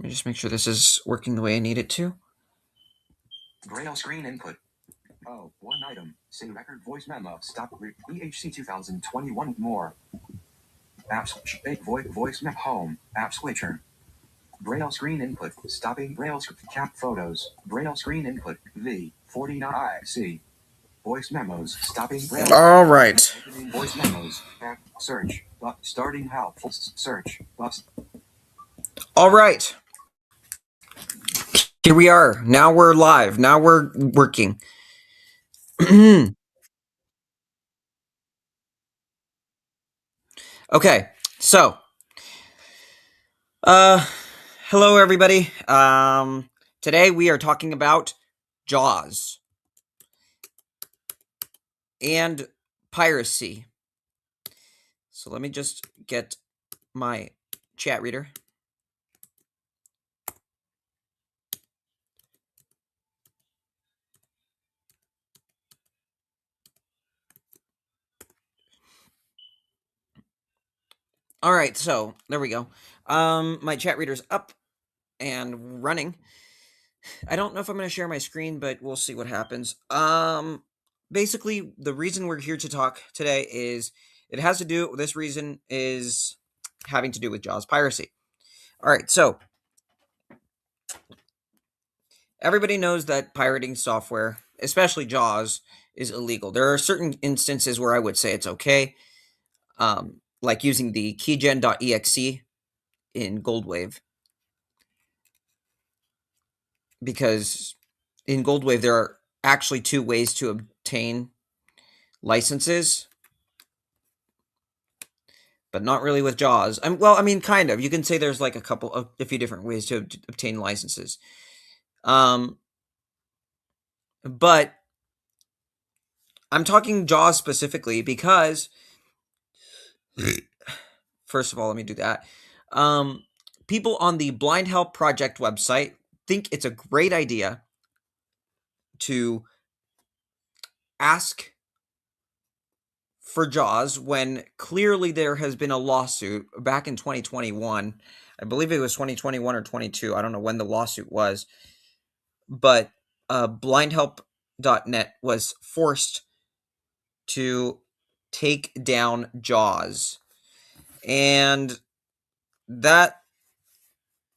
me just make sure this is working the way I need it to. Braille screen input. Oh, one item. Sing record voice memo. Stop. BHC 2021 more. Apps. Voice memo. Home. App switcher. Braille screen input. Stopping Braille cap photos. Braille screen input. V. 49IC. Voice memos. Stopping Braille. All right. Opening voice memos. App. Search. Starting helpful. Search. All right. Here we are. Now we're live. Now we're working. Okay. So, hello everybody. Today we are talking about Jaws and piracy. So let me just get my chat reader. All right, so there we go. My chat reader's up and running. I don't know if I'm going to share my screen, but we'll see what happens. Basically, the reason we're here to talk today is it has to do. This reason is having to do with Jaws piracy. All right, so everybody knows that pirating software, especially Jaws, is illegal. There are certain instances where I would say it's okay, like using the keygen.exe in Goldwave, because in Goldwave there are actually two ways to obtain licenses, but not really with Jaws. Well, I mean, kind of. You can say there's like a few different ways to obtain licenses. But I'm talking Jaws specifically because, first of all, let me do that. People on the Blind Help Project website think it's a great idea to ask for Jaws when clearly there has been a lawsuit back in 2021. I believe it was 2021 or 22. I don't know when the lawsuit was, but blindhelp.net was forced to take down Jaws. And that,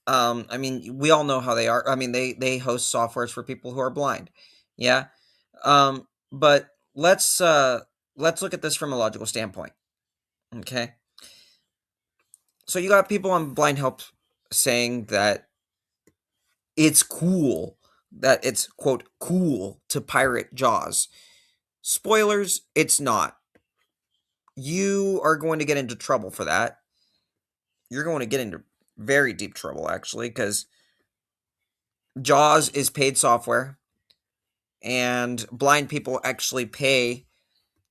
I mean, we all know how they are. I mean, they host softwares for people who are blind. Yeah. But let's look at this from a logical standpoint. Okay. So you got people on Blind Help saying that it's cool, that it's quote cool to pirate Jaws. Spoilers, it's not. You are going to get into trouble for that. You're going to get into very deep trouble, actually, because Jaws is paid software, and blind people actually pay,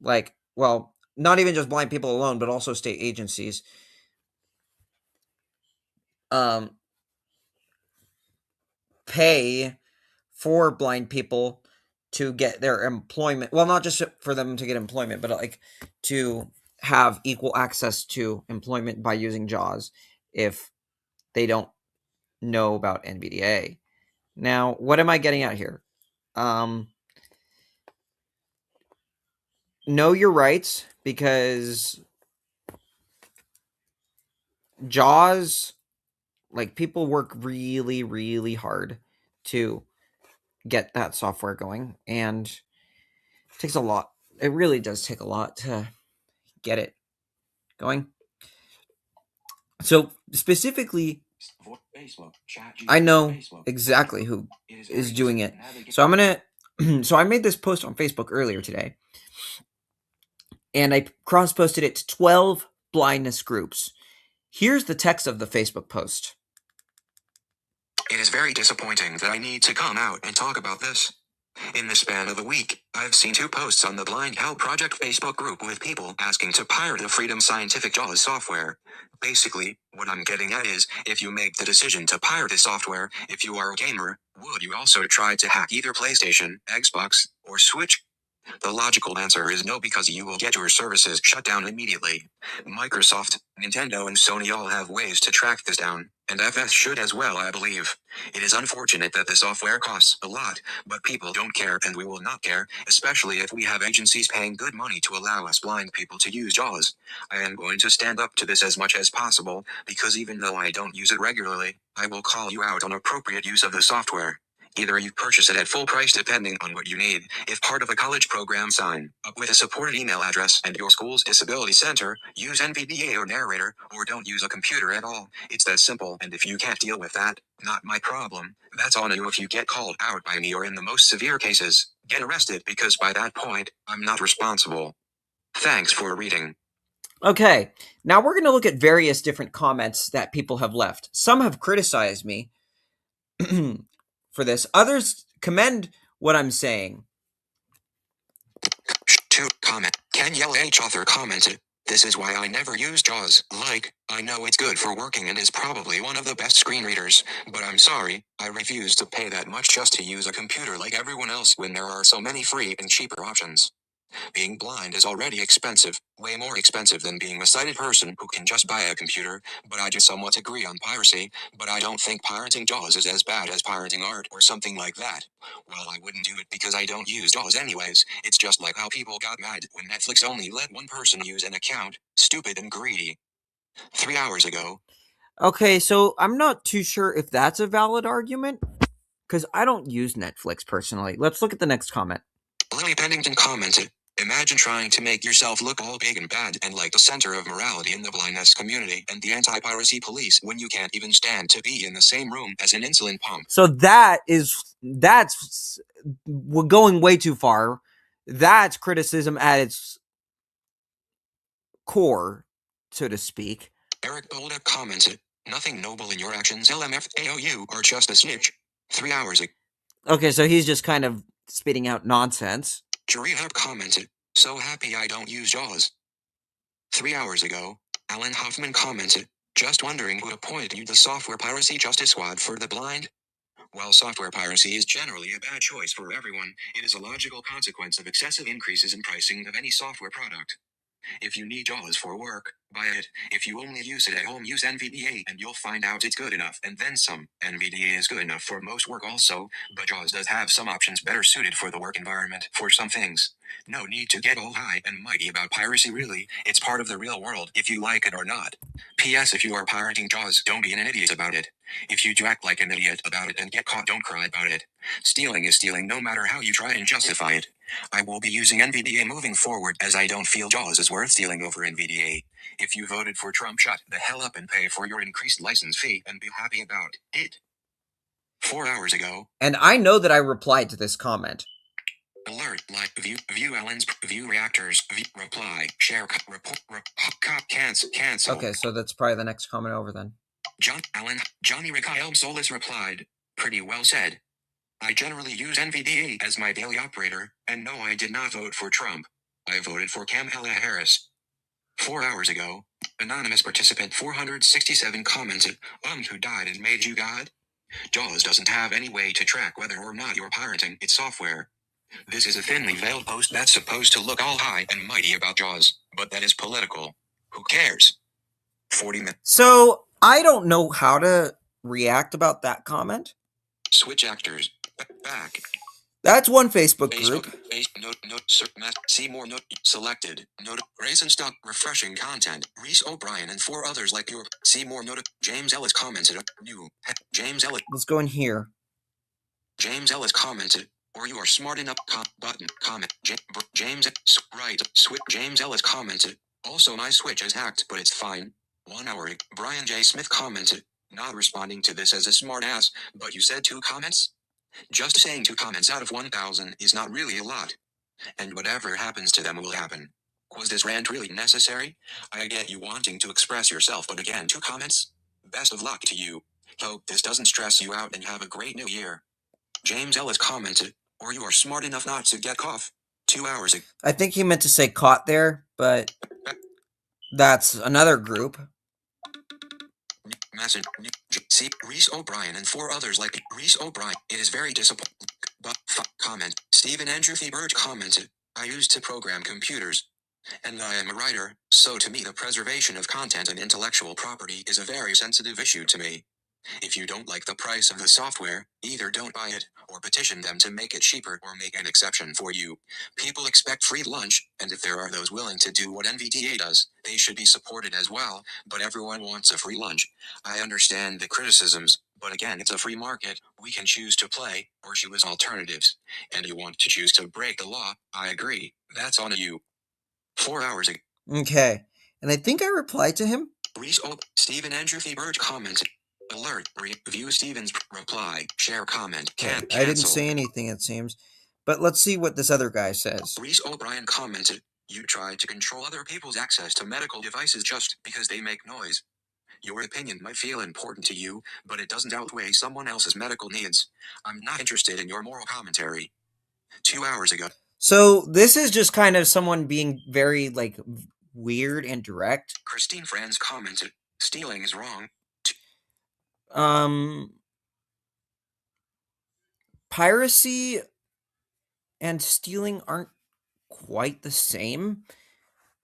like, well, not even just blind people alone, but also state agencies. Pay for blind people to get their employment. Well, not just for them to get employment, but like to have equal access to employment by using Jaws if they don't know about NVDA. Now, what am I getting at here? Know your rights, because Jaws, like, people work really, really hard to get that software going, and it takes a lot. It really does take a lot to get it going. So specifically, I know exactly who is doing it. So I'm gonna. So I made this post on Facebook earlier today, and I cross-posted it to 12 blindness groups. Here's the text of the Facebook post. It is very disappointing that I need to come out and talk about this. In the span of a week, I've seen 2 posts on the Blind Help Project Facebook group with people asking to pirate the Freedom Scientific Jaws software. Basically, what I'm getting at is, if you make the decision to pirate the software, if you are a gamer, would you also try to hack either PlayStation, Xbox, or Switch? The logical answer is no, because you will get your services shut down immediately. Microsoft, Nintendo, and Sony all have ways to track this down. And FS should as well, I believe. It is unfortunate that the software costs a lot, but people don't care and we will not care, especially if we have agencies paying good money to allow us blind people to use JAWS. I am going to stand up to this as much as possible, because even though I don't use it regularly, I will call you out on appropriate use of the software. Either you purchase it at full price depending on what you need. If part of a college program, sign up with a supported email address and your school's disability center, use NVDA or narrator, or don't use a computer at all. It's that simple, and if you can't deal with that, not my problem. That's on you. If you get called out by me, or in the most severe cases, get arrested, because by that point, I'm not responsible. Thanks for reading. Okay, now we're going to look at various different comments that people have left. Some have criticized me for this. Others commend what I'm saying. 2. Comment. Danielle H. author commented, "This is why I never use JAWS. Like, I know it's good for working and is probably one of the best screen readers, but I'm sorry, I refuse to pay that much just to use a computer like everyone else when there are so many free and cheaper options. Being blind is already expensive, way more expensive than being a sighted person who can just buy a computer, but I just somewhat agree on piracy, but I don't think pirating JAWS is as bad as pirating art or something like that. Well, I wouldn't do it because I don't use JAWS anyways. It's just like how people got mad when Netflix only let one person use an account. Stupid and greedy. 3 hours ago." Okay, so I'm not too sure if that's a valid argument because I don't use Netflix personally. Let's look at the next comment. Lily Pennington commented, "Imagine trying to make yourself look all big and bad and like the center of morality in the blindness community and the anti-piracy police when you can't even stand to be in the same room as an insulin pump." So that's we're going way too far. That's criticism at its core, so to speak. Eric Bolda commented, "Nothing noble in your actions, LMFAO, are just a snitch." 3 hours ago. Okay, so he's just kind of spitting out nonsense. Jarehab commented, "So happy I don't use JAWS." 3 hours ago. Alan Hoffman commented, "Just wondering who appointed you the Software Piracy Justice Squad for the blind?" While software piracy is generally a bad choice for everyone, it is a logical consequence of excessive increases in pricing of any software product. If you need JAWS for work, buy it. If you only use it at home, use NVDA and you'll find out it's good enough, and then some. NVDA is good enough for most work also, but JAWS does have some options better suited for the work environment for some things. No need to get all high and mighty about piracy, really. It's part of the real world, if you like it or not. P.S. If you are pirating JAWS, don't be an idiot about it. If you do act like an idiot about it and get caught, don't cry about it. Stealing is stealing no matter how you try and justify it. I will be using NVDA moving forward, as I don't feel JAWS is worth stealing over NVDA. If you voted for Trump, shut the hell up and pay for your increased license fee and be happy about it." 4 hours ago. And I know that I replied to this comment. Alert, like, view Ellen's, view reactors, reply, share, report, cancel. Okay, so that's probably the next comment over then. Johnny Rikael Solis replied, "Pretty well said. I generally use NVDA as my daily operator, and no, I did not vote for Trump. I voted for Kamala Harris." 4 hours ago. Anonymous participant 467 commented, "Who died and made you God?" JAWS doesn't have any way to track whether or not you're pirating its software. This is a thinly veiled post that's supposed to look all high and mighty about JAWS, but that is political. Who cares? 40 minutes. So I don't know how to react about that comment. Switch actors. Back. That's one Facebook group. See more note selected. Note raisin stock refreshing content. Reese O'Brien and 4 others like your. See more note. James Ellis commented. New. James Ellis. Let's go in here. James Ellis commented. "Or you are smart enough." Button comment. James right switch. James Ellis commented. "Also my Switch is hacked, but it's fine." 1 hour. Brian J. Smith commented. "Not responding to this as a smart ass, but you said 2 comments? Just saying 2 comments out of 1,000 is not really a lot. And whatever happens to them will happen. Was this rant really necessary? I get you wanting to express yourself, but again, 2 comments? Best of luck to you. Hope this doesn't stress you out and have a great new year." James Ellis commented, "Or you are smart enough not to get caught." 2 hours ago. I think he meant to say caught there, but that's another group. Message. See Reese O'Brien and 4 others like Reese O'Brien. "It is very disappointing." But comment. Stephen Andrew Birch commented, "I used to program computers. And I am a writer, so to me the preservation of content and intellectual property is a very sensitive issue to me. If you don't like the price of the software, either don't buy it, or petition them to make it cheaper or make an exception for you. People expect free lunch, and if there are those willing to do what NVDA does, they should be supported as well, but everyone wants a free lunch. I understand the criticisms, but again, it's a free market. We can choose to play, or choose alternatives. And you want to choose to break the law, I agree. That's on you. 4 hours ago. Okay. And I think I replied to him. Stephen Andrew Birch comments. Alert. Review Stephen's reply. Share comment. Okay, Can't I didn't cancel. say anything, it seems. But let's see what this other guy says. Reese O'Brien commented, "You try to control other people's access to medical devices just because they make noise. Your opinion might feel important to you, but it doesn't outweigh someone else's medical needs. I'm not interested in your moral commentary." 2 hours ago. So this is just kind of someone being very like weird and direct. Christine Franz commented, "Stealing is wrong." Piracy and stealing aren't quite the same,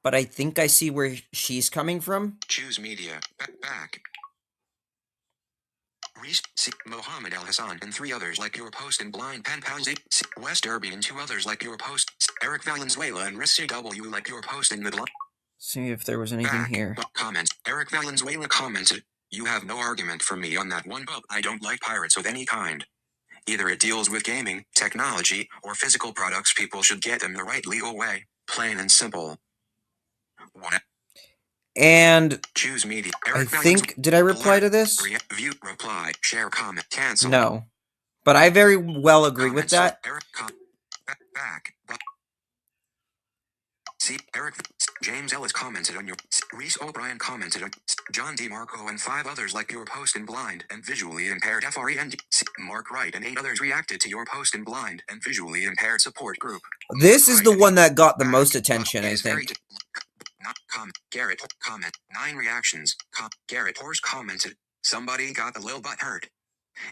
but I think I see where she's coming from. Choose media. Back. Reese, Mohammed Al Hassan and 3 others like your post in Blind Pen Pals, West Derby and 2 others like your post, Eric Valenzuela and Rissi W like your post in the Blind. See if there was anything here. Comment. Eric Valenzuela commented, "You have no argument for me on that one, but I don't like pirates of any kind. Either it deals with gaming, technology, or physical products. People should get them the right legal way. Plain and simple." And Choose media. I think, did I reply to this? View, reply, share, comment, cancel. No. But I very well agree with that. Eric, back. See, Eric, James Ellis commented on your, Reese O'Brien commented on, John DeMarco and 5 others like your post in Blind and Visually Impaired FREND, Mark Wright and 8 others reacted to your post in Blind and Visually Impaired support group. This is the one that got the most attention, I think. Not comment. Garrett comment. 9 reactions. Garrett Horse commented, "Somebody got a little butt hurt.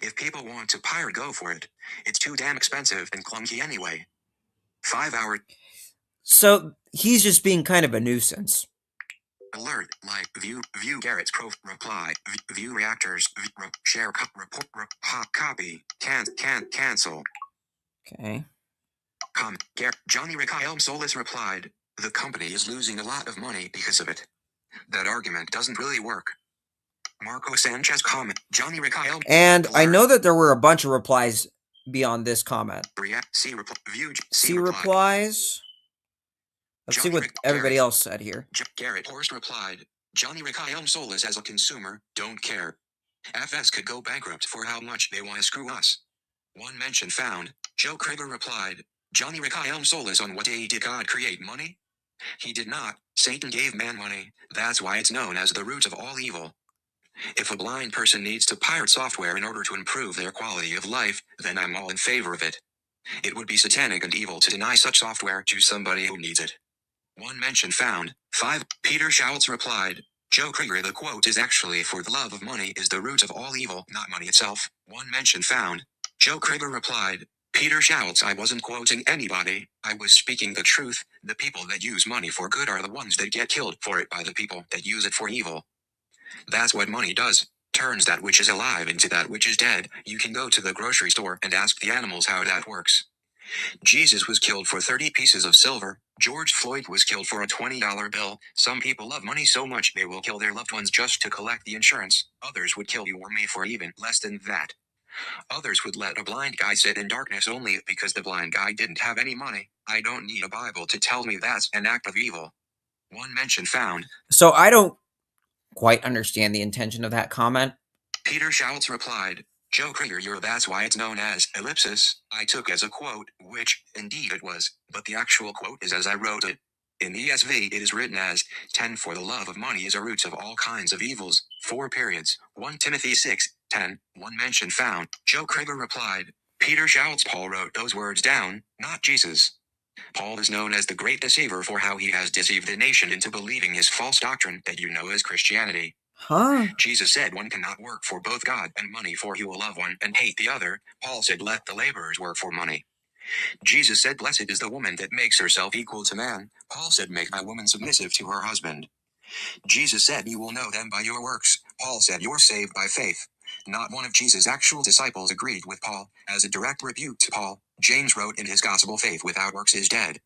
If people want to pirate, go for it. It's too damn expensive and clunky anyway." 5 hours. So he's just being kind of a nuisance. Alert, like, view Garrett's reply, view reactors, share, report, copy, cancel. Okay. Comment, Johnny Rikael Solis replied, "The company is losing a lot of money because of it. That argument doesn't really work." Marco Sanchez comment, Johnny Rikael. And I know that there were a bunch of replies beyond this comment. See replies. Let's see what everybody else said here. Garrett Horst replied, "Johnny Rikael Solis as a consumer, don't care. FS could go bankrupt for how much they want to screw us." One mention found, Joe Krieger replied, "Johnny Rikael Solis on what day did God create money? He did not. Satan gave man money. That's why it's known as the root of all evil. If a blind person needs to pirate software in order to improve their quality of life, then I'm all in favor of it. It would be satanic and evil to deny such software to somebody who needs it." One mention found, 5. Peter Schultz replied, "Joe Krieger, the quote is actually for the love of money is the root of all evil, not money itself." One mention found, Joe Krieger replied, "Peter Schultz, I wasn't quoting anybody, I was speaking the truth. The people that use money for good are the ones that get killed for it by the people that use it for evil. That's what money does. Turns that which is alive into that which is dead. You can go to the grocery store and ask the animals how that works. Jesus was killed for 30 pieces of silver. George Floyd was killed for a $20 bill. Some people love money so much they will kill their loved ones just to collect the insurance. Others would kill you or me for even less than that. Others would let a blind guy sit in darkness only because the blind guy didn't have any money. I don't need a Bible to tell me that's an act of evil." One mention found. So I don't quite understand the intention of that comment. Peter Schultz replied, "Joe Krieger, that's why it's known as ellipsis. I took as a quote, which, indeed it was, but the actual quote is as I wrote it. In the ESV it is written as, 10 For the love of money is a root of all kinds of evils, 4 periods, 1 Timothy 6:10. One mention found, Joe Krieger replied, "Peter Schultz, Paul wrote those words down, not Jesus. Paul is known as the great deceiver for how he has deceived the nation into believing his false doctrine that you know as Christianity. Jesus said one cannot work for both God and money, for he will love one and hate the other. Paul said let the laborers work for money. Jesus said blessed is the woman that makes herself equal to man. Paul said make my woman submissive to her husband. Jesus said you will know them by your works. Paul said you're saved by faith. Not one of Jesus' actual disciples agreed with Paul. As a direct rebuke to Paul, James wrote in his gospel, faith without works is dead.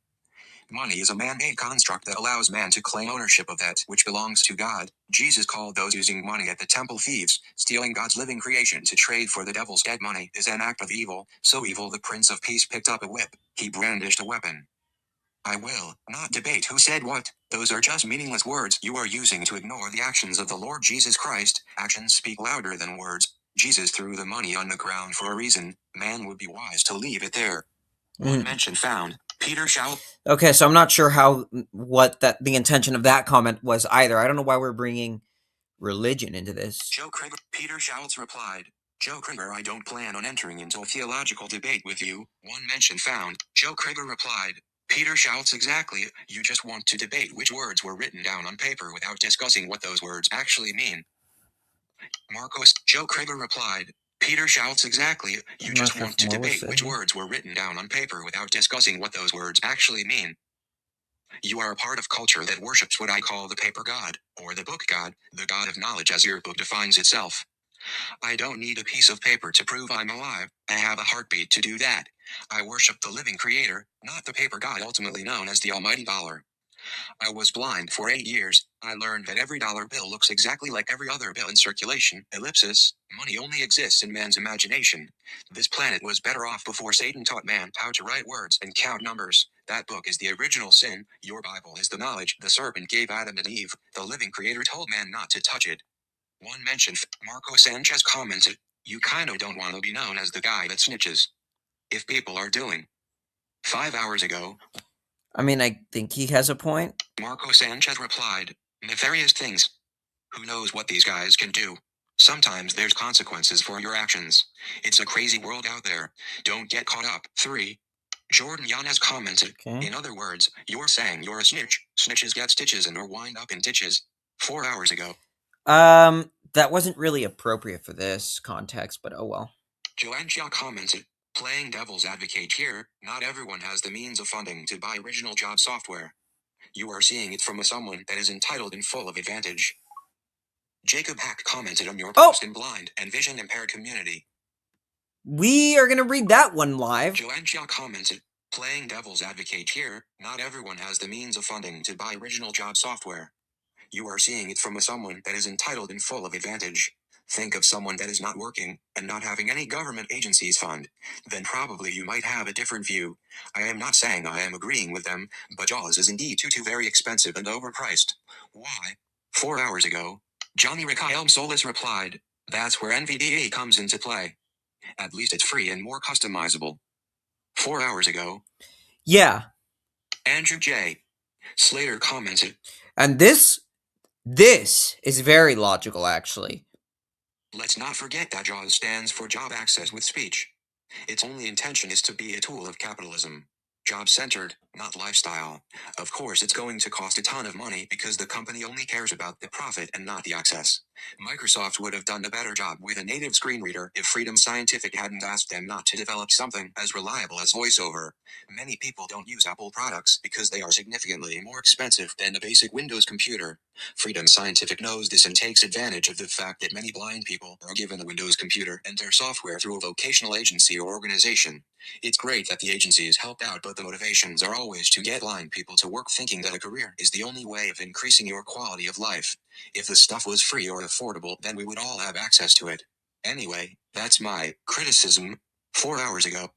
Money is a man-made construct that allows man to claim ownership of that which belongs to God. Jesus called those using money at the temple thieves. Stealing God's living creation to trade for the devil's dead money is an act of evil. So evil the Prince of Peace picked up a whip. He brandished a weapon. I will not debate who said what. Those are just meaningless words you are using to ignore the actions of the Lord Jesus Christ. Actions speak louder than words. Jesus threw the money on the ground for a reason. Man would be wise to leave it there. One mention found. Peter shall. Okay, so I'm not sure what the intention of that comment was either. I don't know why we're bringing religion into this. Joe Krieger. Peter Schultz replied. Joe Krieger, I don't plan on entering into a theological debate with you. One mention found. Joe Krieger replied. Peter Schultz, exactly. You just want to debate which words were written down on paper without discussing what those words actually mean. Marcos. Joe Krieger replied. Peter Schultz, exactly. You just want to debate which words were written down on paper without discussing what those words actually mean. You are a part of culture that worships what I call the paper god, or the book god, the god of knowledge as your book defines itself. I don't need a piece of paper to prove I'm alive. I have a heartbeat to do that. I worship the living creator, not the paper god ultimately known as the almighty dollar. I was blind for 8 years. I learned that every dollar bill looks exactly like every other bill in circulation. Ellipsis. Money only exists in man's imagination. This planet was better off before Satan taught man how to write words and count numbers. That book is the original sin. Your Bible is the knowledge the serpent gave Adam and Eve. The living creator told man not to touch it. One mention. Marco Sanchez commented, you kinda don't want to be known as the guy that snitches. If people are doing 5 hours ago. I mean, I think he has a point. Marco Sanchez replied, nefarious things. Who knows what these guys can do? Sometimes there's consequences for your actions. It's a crazy world out there. Don't get caught up. 3. Jordan Yanez commented, Okay. in other words, you're saying you're a snitch. Snitches get stitches and or wind up in ditches. 4 hours ago. That wasn't really appropriate for this context, but oh well. Joanne Chia commented, playing devil's advocate here, not everyone has the means of funding to buy original job software. You are seeing it from someone that is entitled and full of advantage. Jacob Hack commented on your post in blind and vision impaired community. We are going to read that one live. Joanne Chia commented, playing devil's advocate here, not everyone has the means of funding to buy original job software. You are seeing it from someone that is entitled and full of advantage. Think of someone that is not working and not having any government agencies fund. Then probably you might have a different view. I am not saying I am agreeing with them, but Jaws is indeed too very expensive and overpriced. Why? 4 hours ago, Johnny Rikael Solis replied, that's where NVDA comes into play. At least it's free and more customizable. 4 hours ago. Yeah. Andrew J. Slater commented. And this is very logical, actually. Let's not forget that JAWS stands for Job Access with Speech. Its only intention is to be a tool of capitalism. Job-centered, not lifestyle. Of course it's going to cost a ton of money because the company only cares about the profit and not the access. Microsoft would have done a better job with a native screen reader if Freedom Scientific hadn't asked them not to develop something as reliable as VoiceOver. Many people don't use Apple products because they are significantly more expensive than a basic Windows computer. Freedom Scientific knows this and takes advantage of the fact that many blind people are given a Windows computer and their software through a vocational agency or organization. It's great that the agencies help out, but the motivations are always to get blind people to work thinking that a career is the only way of increasing your quality of life. If the stuff was free or affordable, then we would all have access to it. Anyway, that's my criticism. 4 hours ago.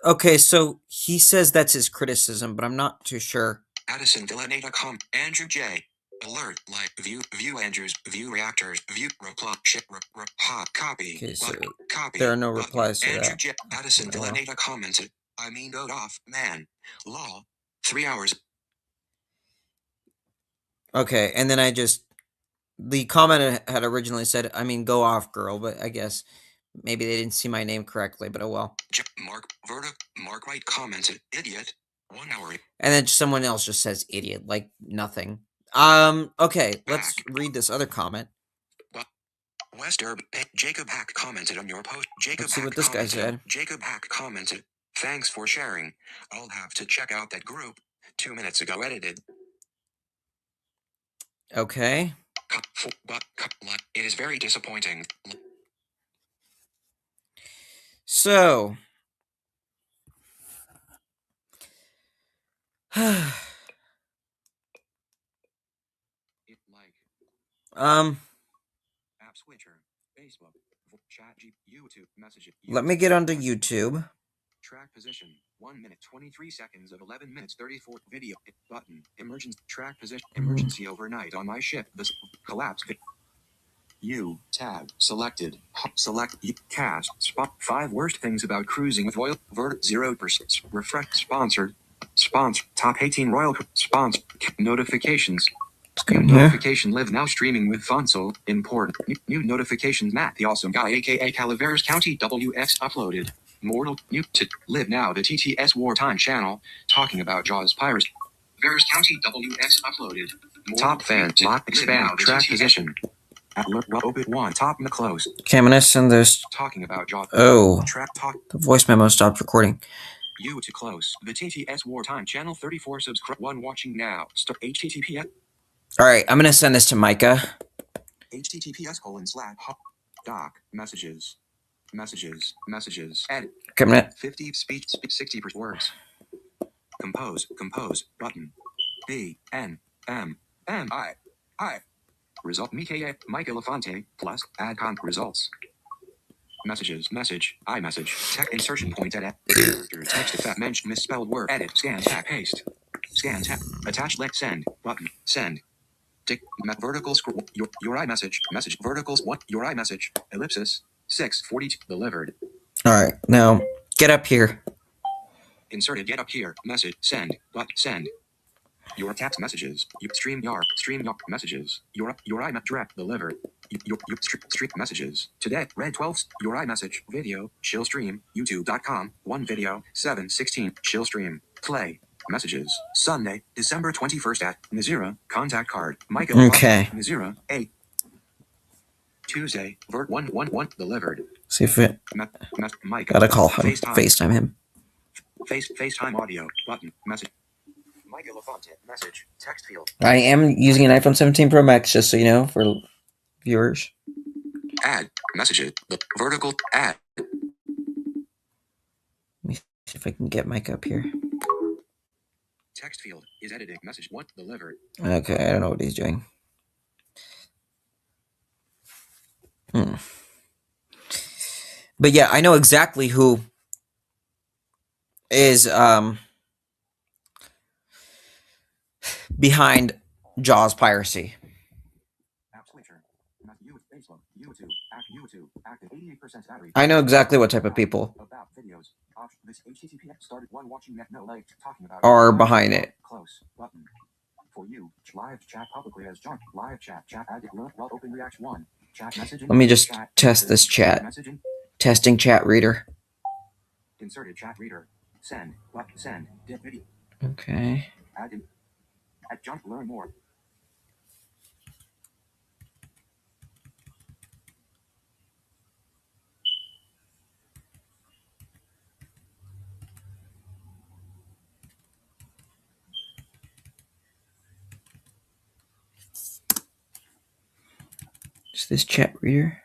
Okay, so he says that's his criticism, but I'm not too sure. Addison Villaneta. Andrew J. Alert, like, view Andrews, view reactors, view, reply, ship, hot, copy, Okay, so copy. there are no replies to Andrew that. J. Addison Oh, well. Villaneta commented, I mean, go off, man. Law. 3 hours. Okay, and then the comment had originally said, I mean, go off, girl, but I guess maybe they didn't see my name correctly, but oh well. Mark White commented, idiot. 1 hour. And then someone else just says idiot, like nothing. Okay, let's read this other comment. Wester, Jacob Hack commented on your post. Let's see what this guy said. Jacob Hack commented, thanks for sharing. I'll have to check out that group. 2 minutes ago edited. Okay. It is very disappointing. So, um, App switcher, Facebook, chat, YouTube, messages, let me get onto YouTube. track position, 1 minute 23 seconds of 11 minutes 34 video button, emergency track position, emergency overnight on my ship, this collapse. You tab selected. Select cast spot 5 worst things about cruising with oil. 0% refresh sponsored. Sponsor top 18 royal sponsor notifications. New notification live now streaming with Fonsol. Important new notifications. Matt the awesome guy aka Calaveras County WX uploaded. Mortal new to live now the TTS wartime channel talking about Jaws piracy. Calaveras County WX uploaded. Top fan lock expand track position. Open 1 top and close. Okay, I'm gonna send this. Talking about Jaws. Oh, Track talk. the voice memo stopped recording. You to close. The TTS wartime channel 34 subscribe 1 watching now. Start HTTPS. All right, I'm gonna send this to Micah. HTTPS:// doc messages edit Okay, I'm gonna 50 speech 60 words compose button I result Mika Mike Elefante plus add con results messages message iMessage text insertion point edit text if that mention misspelled word edit scan tap paste scan tap attach let send button send vertical scroll your iMessage message verticals what your iMessage ellipsis 642 delivered. All right, now get up here. Inserted get up here message send but send your text messages you stream messages your iMessage direct delivered your stream messages today red 12 your iMessage video chill stream youtube.com 1 video 7:16 chill stream play messages Sunday December 21st at Nazira contact card Michael Okay. Nazira 8 Tuesday vert 111 delivered. See if it. Mike Gotta call him. FaceTime him. FaceTime audio button message. Mike Elefante message text field. I am using an iPhone 17 Pro Max, just so you know, for viewers. Add messages. Vertical add. Let me see if I can get Micah up here. Text field is editing message 1 delivered. Okay, I don't know what he's doing. But yeah, I know exactly who is behind Jaws piracy. I know exactly what type of people are behind it. For you, live chat publicly as John. Live chat added open react 1. Chat messaging. Let me just test this chat. Testing chat reader. Inserted chat reader. Send. Send. Dip video. Okay. Add at John. Learn more. Is this chat reader?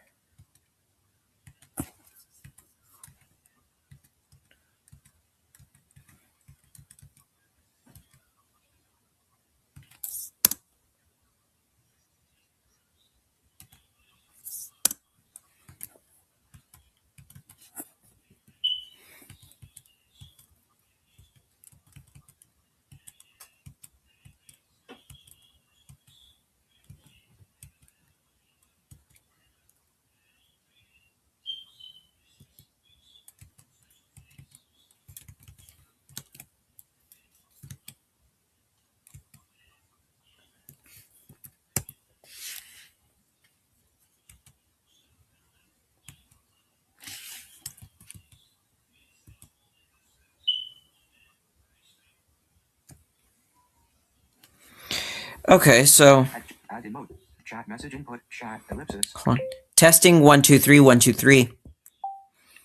Okay, so Add emote. Chat message input. Chat ellipsis. hold on. Testing 1 2 3 1 2 3.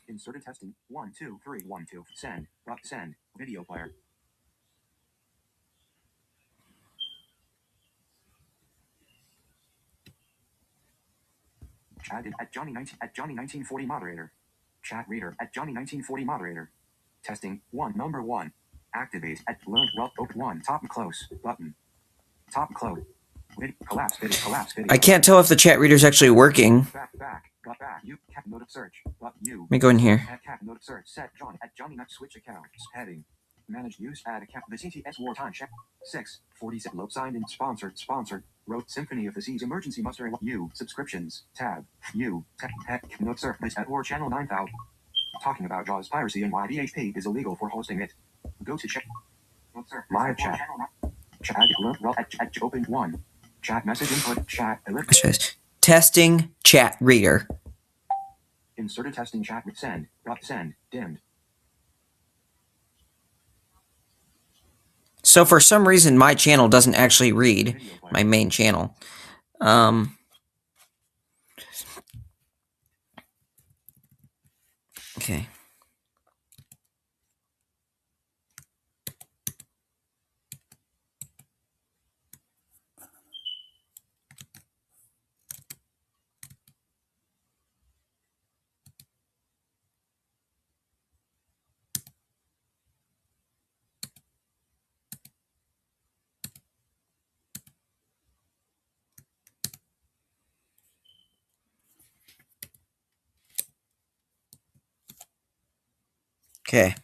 Inserted testing 1 2 3 1 2. Send. Send. Video player. Added at Johnny 1940 moderator. chat reader at Johnny 1940 moderator. Testing 1 number 1. Activate at learn well open 1 top and close button. Top and close. Collapse video. I can't tell if the chat reader's actually working. Got back. You cat note of search. Let me go in here. At cat note of search. Set John at Johnny Nut switch account. Heading. Managed use add account. The CTS wartime check. 647 low signed in sponsored. Wrote Symphony of the Seas emergency muster. You subscriptions tab. You tech note search this at war channel 9000. Talking about Jaws piracy and why BHP is illegal for hosting it. Go to check. Live chat. Chat alert well at open 1. Chat message input chat alert. Testing chat reader. Inserted testing chat with send dimmed. So for some reason, my channel doesn't actually read, my main channel. Okay. Okay.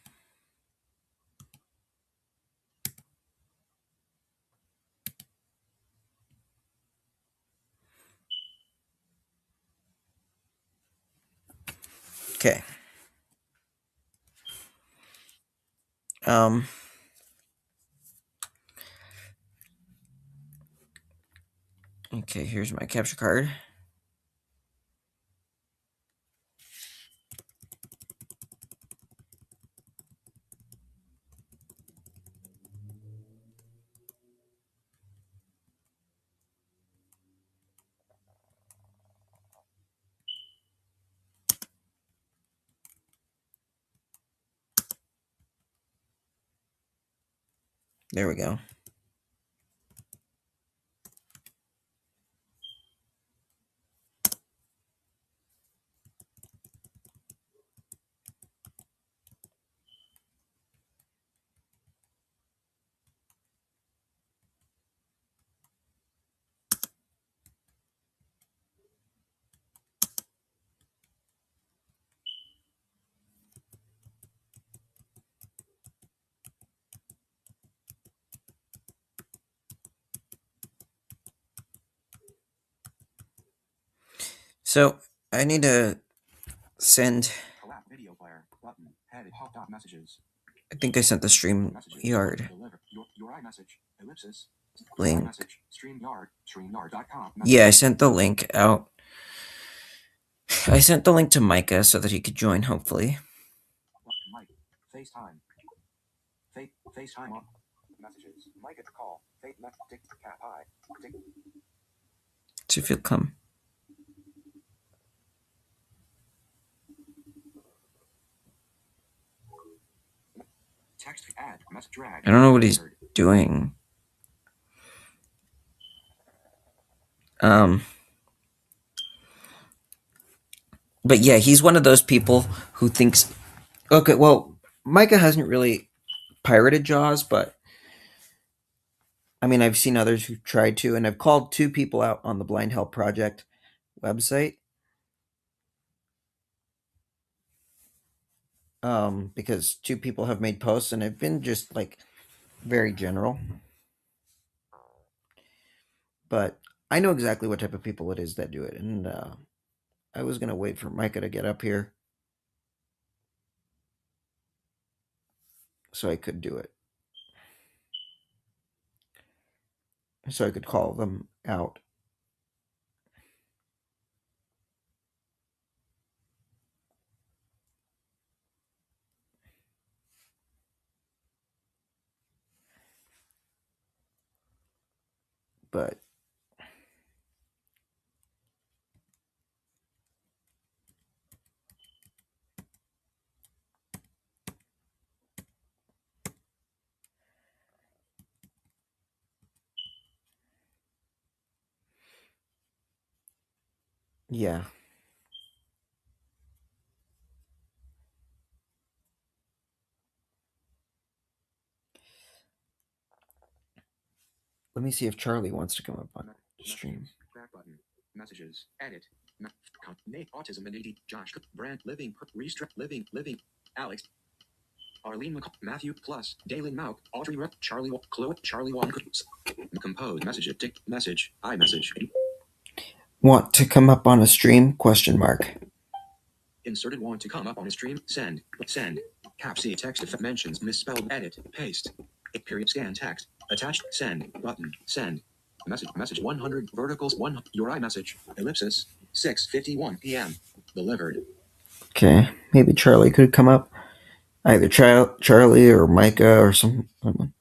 Okay. Okay, here's my capture card. There we go. So I need to send. Video player button headed hot dot messages. I think I sent the stream yard Your iMessage ellipsis link. Message streamyard.com. Yeah, I sent the link out. I sent the link to Micah so that he could join, hopefully. Mike, FaceTime. FaceTime on messages. Micah call. Left dick cat hi. See if he'll come. Text add message drag. I don't know what he's doing. But yeah, he's one of those people who thinks, okay, well, Micah hasn't really pirated Jaws, but I mean, I've seen others who tried to, and I've called 2 people out on the Blind Help Project website. Because 2 people have made posts and have been just like very general. But I know exactly what type of people it is that do it, and I was gonna wait for Micah to get up here so I could do it, so I could call them out. But yeah. Let me see if Charlie wants to come up on stream. Back button. Messages. Edit. Nate. Autism and AD. Josh. Brand. Living. Restrict. Living. Alex. Arlene McCall. Matthew. Plus. Dalen Mauk. Audrey. Charlie. Chloe. Charlie. One. Compose. Message. Message. iMessage. Want to come up on a stream? Question mark. Inserted. Want to come up on a stream? Send. Cap C. Text if mentions misspelled. Edit. Paste. Period. Scan text. Attached. Send. Button. Send. Message 100. Verticals 1. Your iMessage. Ellipsis. 6:51 p.m. Delivered. Okay. Maybe Charlie could come up. Either Charlie or Micah or someone.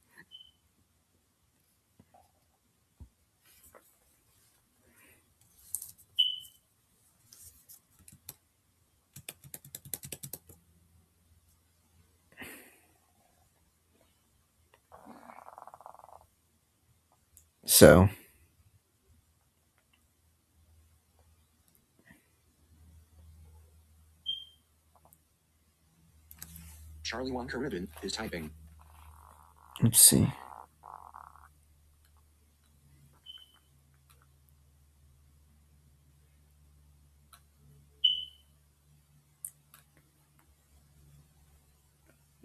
So. Charlie One Caribbean is typing. Let's see.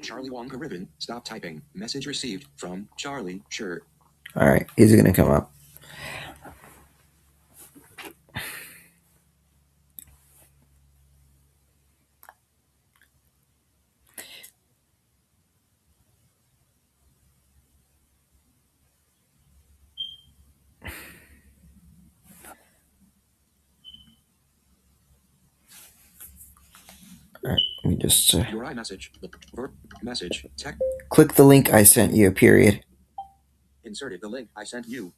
Charlie One Caribbean, stop typing. Message received from Charlie. Sure. All right, he's going to come up. All right, let me just Your iMessage. Message. Text. Click the link I sent you. Period. Inserted the link I sent you.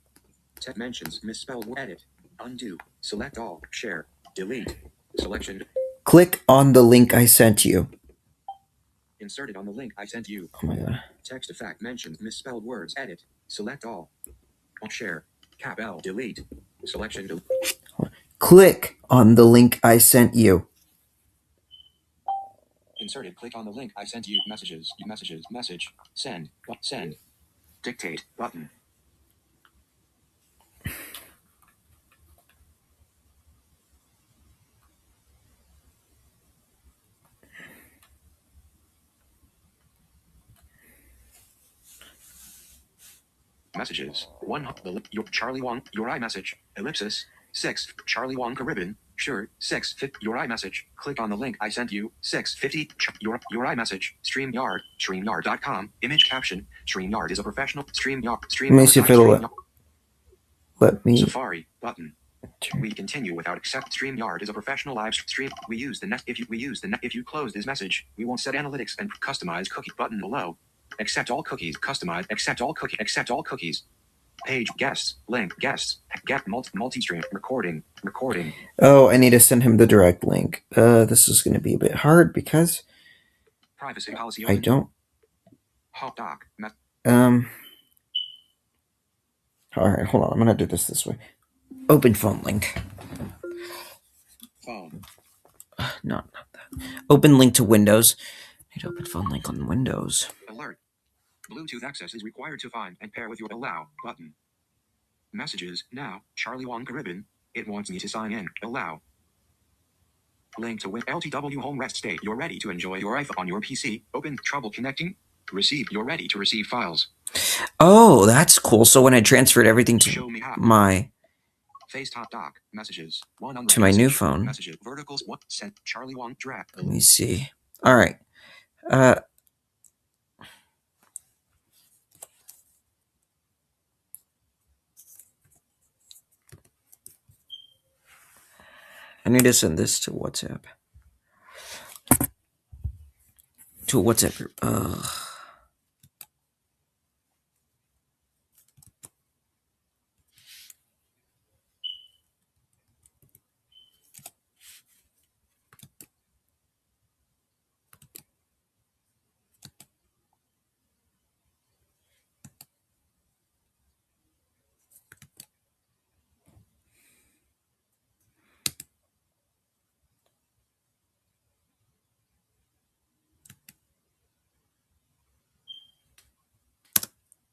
Text mentions misspelled. Edit. Undo. Select all. Share. Delete. Selection. Click on the link I sent you. Inserted on the link I sent you. Oh my god. Text effect mentions misspelled words. Edit. Select all. Share. Cap L. Delete. Selection. Click on the link I sent you. Inserted. Click on the link I sent you. Messages. Message. Send. Send. Dictate. Button. Messages. 1. Your Charlie Wong. Your iMessage. Ellipsis. 6. Charlie Wong Caribbean. Sure. 6. Your iMessage. Click on the link I sent you. 6:50. Your iMessage. StreamYard. StreamYard.com. Image caption. StreamYard is a professional. StreamYard. Let me see if it'll let me. Safari button. We continue without accept. StreamYard is a professional live stream. We use the net. If you close this message, we won't set analytics and customize cookie button below. Accept all cookies. Customize. Accept all cookie. Accept all cookies. Page guests. Link guests. Get multi-stream recording. Oh, I need to send him the direct link. This is going to be a bit hard because privacy policy. I don't. Hot doc. All right, hold on. I'm going to do this way. Open phone link. Phone. Not that. Open link to Windows. I need open phone link on Windows. Alert. Bluetooth access is required to find and pair with your allow button. Messages. Now, Charlie Wong Caribbean. It wants me to sign in. Allow. Link to LTW home rest state. You're ready to enjoy your iPhone on your PC. Open. Trouble connecting. Receive. You're ready to receive files. Oh, that's cool. So when I transferred everything to my FaceTime doc messages. To my new phone. Messages. Verticals. What sent Charlie Wong draft. Let me see. All right. I need to send this to WhatsApp. To a WhatsApp group.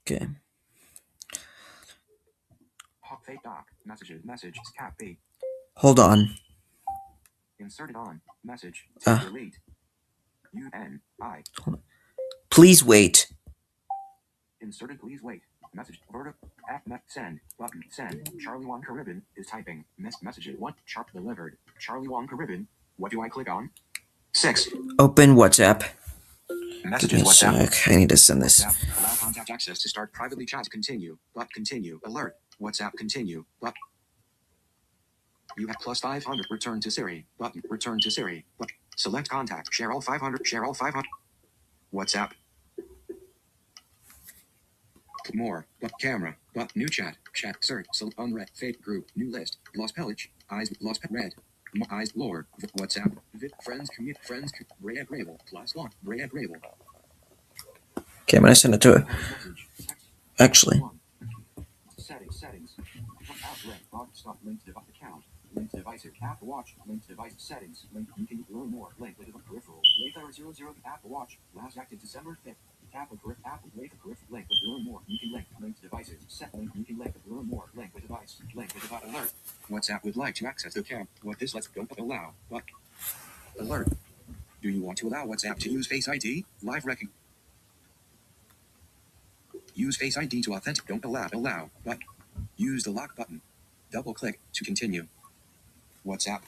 Okay. Fake doc. Messages. Message. Cap B. Hold on. Inserted on. Message. Uh. Delete. UNI. Please wait. Inserted. Please wait. Message. Vertical. Send. Button. Send. Charlie Wong Caribbean is typing. Messages. What? Chart delivered. Charlie Wong Caribbean. What do I click on? 6. Open WhatsApp. Messages. WhatsApp. I need to send this. WhatsApp. Allow contact access to start privately chat. Continue. But continue. Alert. WhatsApp. Continue. But you have plus 500. Return to Siri. Button. Return to Siri. But select contact. Share all 500. Share all 500. WhatsApp. More. But camera. But new chat. Chat. Search. Select unread. Fake group. New list. Lost Pellich. Eyes. Lost red. Eyes. Lord. WhatsApp. Friends. Commute. Friends. Ray Agreeable. Plus one. Ray Agreeable. Okay, I'm gonna send it to it. Actually. Settings. Stop. Link to account. Link to device. Apple Watch. Link to device settings. Link. You can learn more. Link with the peripheral. Wayfarer 00. Apple Watch. Last active December 5th. Apple Wayfarer peripheral. Link with learn more. You can link to devices. Set link. You can link with learn more. Link with device. Link with device alert. WhatsApp would like to access the account. What this let's don't allow. But alert. Do you want to allow WhatsApp to use Face ID? Live recognition. Use Face ID to authentic. Don't allow. But use the lock button. Double click to continue. WhatsApp.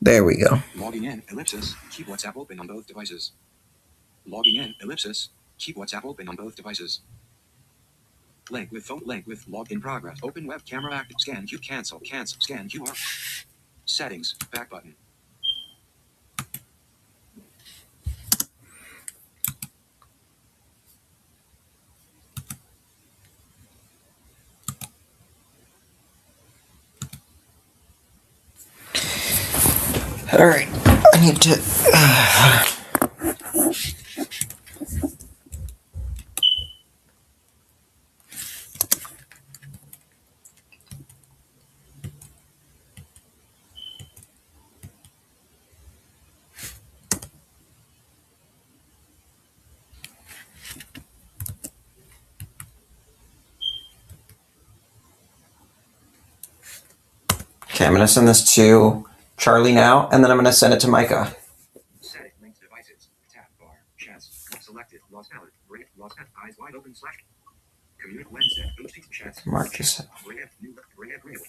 There we go. Logging in, ellipsis. Keep WhatsApp open on both devices. Logging in, ellipsis. Keep WhatsApp open on both devices. Link with phone. Link with log in progress. Open web camera active. Scan Q. Cancel. Scan QR. Settings. Back button. All right, I need to. Okay, I'm gonna send this to Charlie now, and then I'm gonna send it to Micah. Setting link to devices. Tab bar. Chats. Selected. Lost palette. Lost eyes wide open slash. Community Wednesday. HTTP chats. Mark this. Ray agreeable.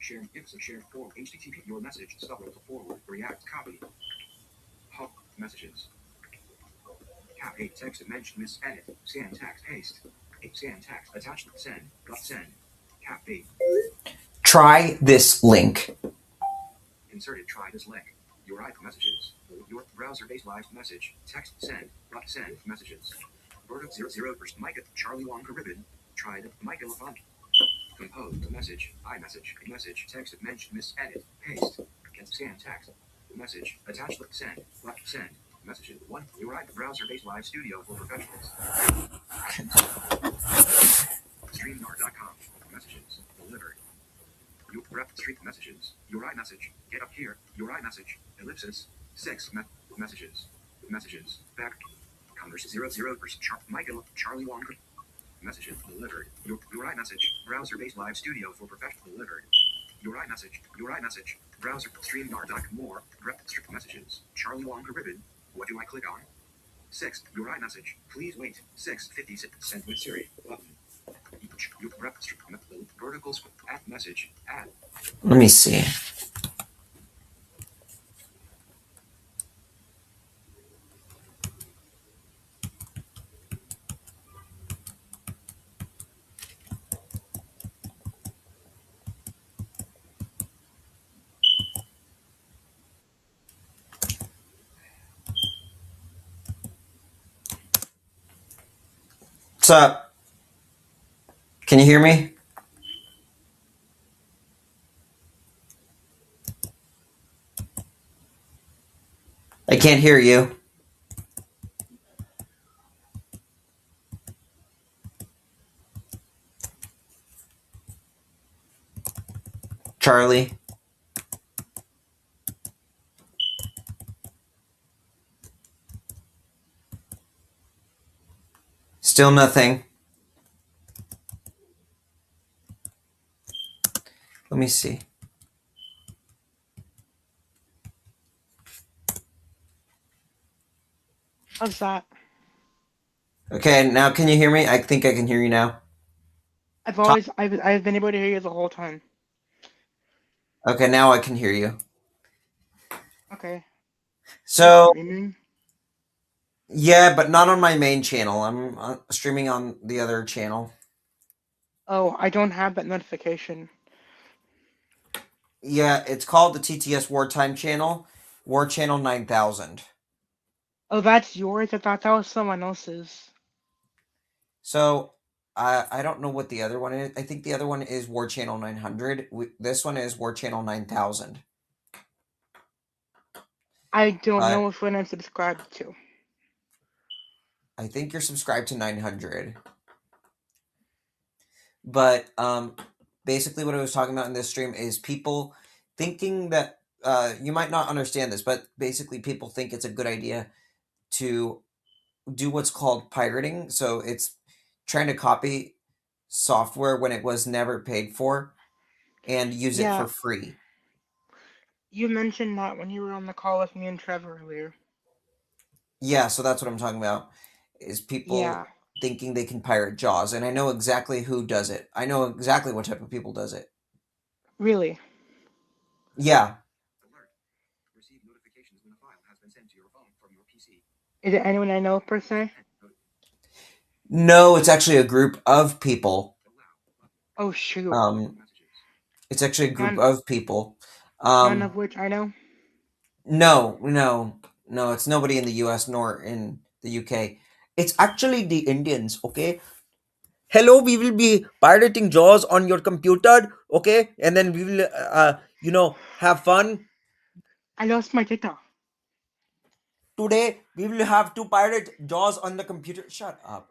Share gifts and share forward. HTTP your message. Subway to forward. React copy. Hop messages. Cap 8 text mention miss edit. Scan text paste. Scan text attachment send. Send. Cap B. Try this link. Inserted. Try this link. Your iPhone messages. Your browser-based live message. Text send. Send messages. Verdict 00%. Micah. Charlie Wong Caribbean. Tried. Micah LaFont. Compose the message. iMessage. Message. Text mention miss edit. Paste. Scan text. Message. Attachment send. Send. Messages. 1. Your iPhone browser-based live studio for professionals. StreamYard.com. Messages. Delivered. Your rep street messages. Your iMessage. Get up here. Your iMessage. Ellipsis. 6. Messages. Messages. Back. Converse 00%. Michael. Charlie Wong. Messages. Delivered. Your iMessage. Browser-based live studio for professional. Delivered. Your iMessage. Your iMessage. Browser. StreamYard.com. More. Rep street messages. Charlie Wong Caribbean. What do I click on? 6. Your iMessage. Please wait. 6:56. Send with Siri. Button. You rep verticals. Add message. Add. Let me see. What's up? Can you hear me? I can't hear you. Charlie? Still nothing. Let me see. How's that? Okay, now can you hear me? I think I can hear you now. Talk. I've been able to hear you the whole time. Okay, now I can hear you. Okay. You're So streaming? yeah, but not on my main channel. I'm streaming on the other channel. Oh, I don't have that notification. Yeah, it's called the TTS Wartime Channel, War Channel 9000. Oh, that's yours? I thought that was someone else's. So I don't know what the other one is. I think the other one is War Channel 900. This one is War Channel 9000. I don't know But which one I'm subscribed to. I think you're subscribed to 900. But basically, what I was talking about in this stream is people thinking that you might not understand this, but basically, people think it's a good idea to do what's called pirating. So it's trying to copy software when it was never paid for and use it Yeah, for free. you mentioned that when you were on the call with me and Trevor earlier. Yeah, so that's what I'm talking about. Is Yeah, people thinking they can pirate Jaws, and I know exactly who does it. I know exactly what type of people does it. really. Yeah. Alert. Receive notifications when a file has been sent to your phone from your PC. Is it anyone I know per se? No, it's actually a group of people. Oh shoot. Um, it's actually a group None of people. none Um, of which I know. no, no, no, it's nobody in the US nor in the UK. It's actually the Indians, okay? Hello, we will be pirating Jaws on your computer, okay? And then we will, have fun. I lost my data. Today, we will have to pirate Jaws on the computer. Shut up.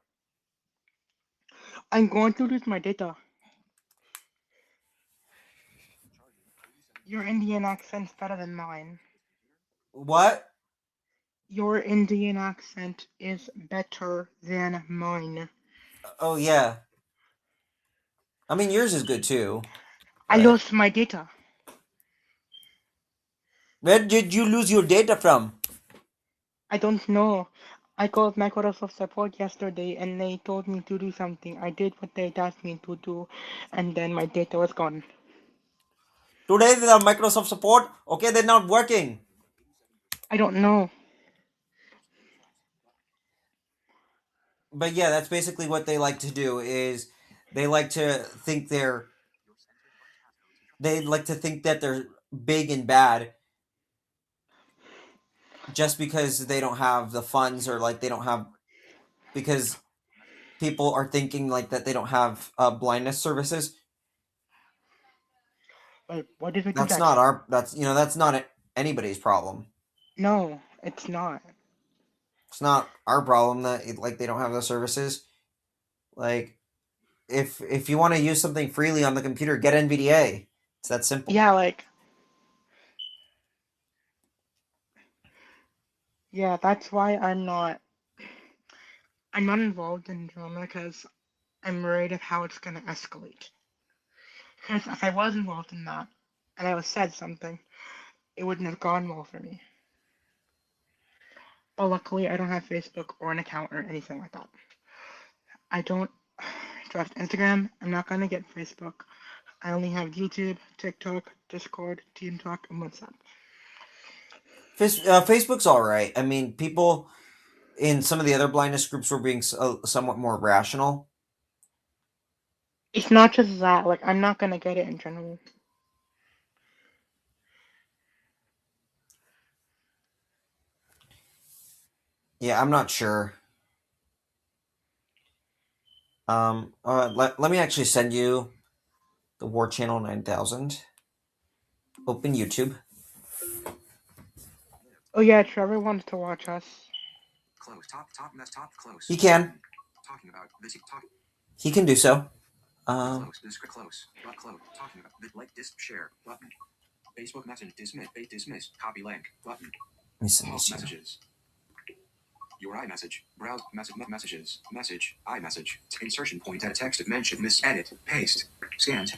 I'm going to lose my data. Your Indian accent's better than mine. What? Your Indian accent is better than mine. Oh, yeah. I mean, yours is good too, I but lost my data. where did you lose your data from? I don't know. I called Microsoft support yesterday and they told me to do something. I did what they asked me to do and then my data was gone. Today, the Microsoft support, okay, they're not working. I don't know. But yeah, that's basically what they like to do is they like to think they like to think that they're big and bad just because they don't have the funds or like they don't have because people are thinking like that they don't have blindness services. But what if I do That's that? not our that's that's not anybody's problem. No, it's not. It's not our problem that like they don't have the services. Like if you want to use something freely on the computer, get NVDA. It's that simple. Yeah, like, yeah, that's why I'm not involved in drama because I'm worried of how it's gonna escalate. Because if I was involved in that and I was said something, it wouldn't have gone well for me. But luckily, I don't have Facebook or an account or anything like that. I don't trust Instagram. I'm not gonna get Facebook. I only have YouTube, TikTok, Discord, Team Talk, and WhatsApp. Facebook's all right. I mean, people in some of the other blindness groups were being somewhat more rational. It's not just that. Like, I'm not gonna get it in general. Yeah, I'm not sure. Let me actually send you the War Channel 9000. Open YouTube. Oh yeah, Trevor wants to watch us. Close. Top mess. Top close. He can. Button. Talking about this. Talk. He can do so. Close. This close. But close. Talking about the like this share button. Facebook message dismiss. Dismiss. Copy link button. Let me send Pulse this to you. messages. Your iMessage. Browse messages. Message. iMessage. Insertion point at text of mention. Miss edit. Paste. Scanned.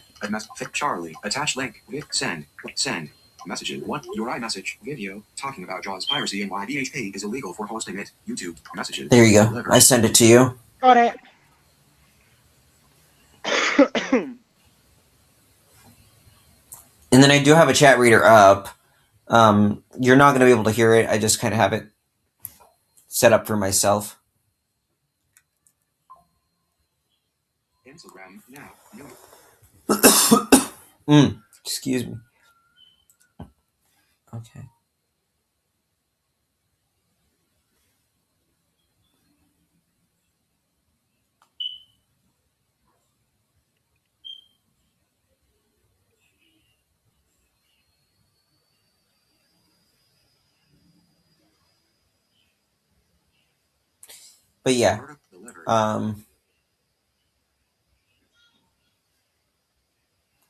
Fit Charlie. Attach link. Send. Send. Messages. What? Your iMessage. Video. Talking about Jaws piracy and why BHP is illegal for hosting it. YouTube. Messages. There you go. Delivered. I send it to you. Got it. And then I do have a chat reader up. You're not going to be able to hear it. I just kind of have it set up for myself. Instagram. Now. Excuse me. Okay. But yeah.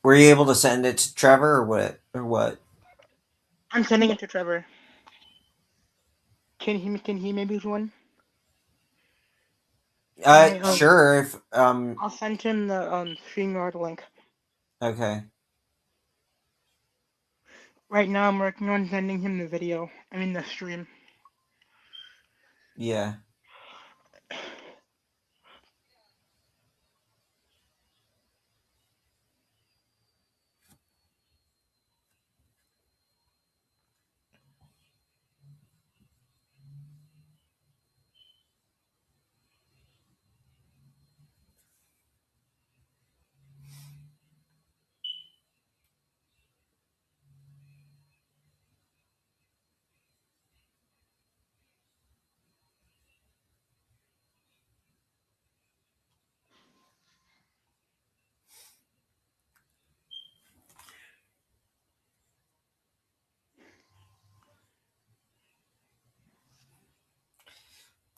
Were you able to send it to Trevor or what? I'm sending it to Trevor. Can he maybe join? Sure. If I'll send him the StreamYard link. Okay. Right now I'm working on sending him the video. I mean the stream. Yeah.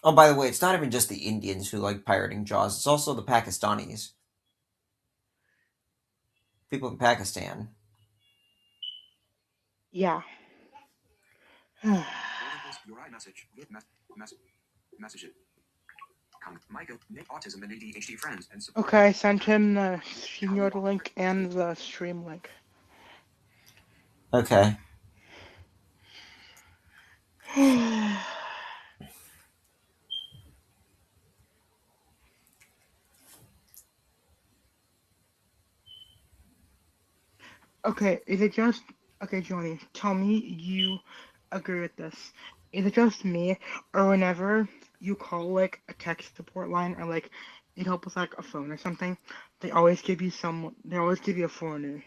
Oh, by the way, it's not even just the Indians who like pirating Jaws. It's also the Pakistanis. People in Pakistan. Yeah. Your iMessage. Message it. Michael, Nick, autism and ADHD friends and support. Okay, I sent him the StreamYard link and the stream link. Okay. Okay, is it just okay, Johnny? Tell me you agree with this. Is it just me, or whenever you call like a tech support line or like need help with like a phone or something, they always give you someone. They always give you a foreigner.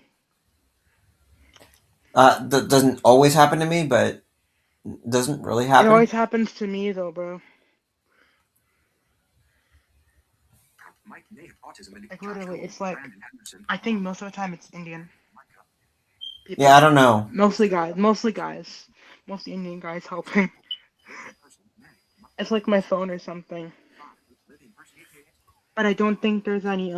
That doesn't always happen to me, but doesn't really It happen. always happens to me though, bro. Mike, Nate, autism and Like literally, it's like Brandon Henderson. I think most of the time it's Indian Yeah, people, I don't know. mostly guys, mostly Indian guys helping. It's like my phone or something. But I don't think there's any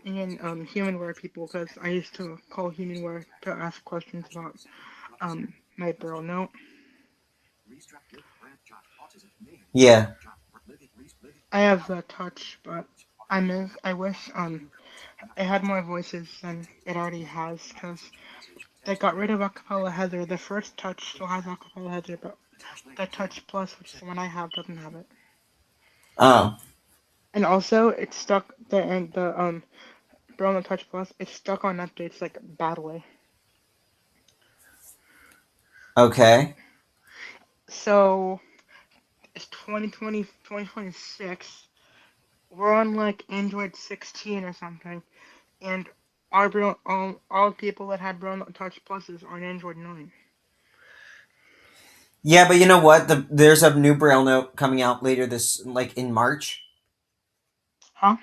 Indian humanware people because I used to call humanware to ask questions about my bro note. Yeah. I have the touch, but I wish it had more voices than it already has because they got rid of Acapella Heather. The first touch still has Acapella Heather, but the Touch Plus, which is the one I have, doesn't have it. Oh. And also, it's stuck the Braille Touch Plus. It's stuck on updates like badly. Okay. So it's 2020, 2026. We're on like Android 16 or something, and our all people that had Braille Touch Pluses are on Android 9. Yeah, but you know what? There's a new Braille note coming out later this, like in March. Huh?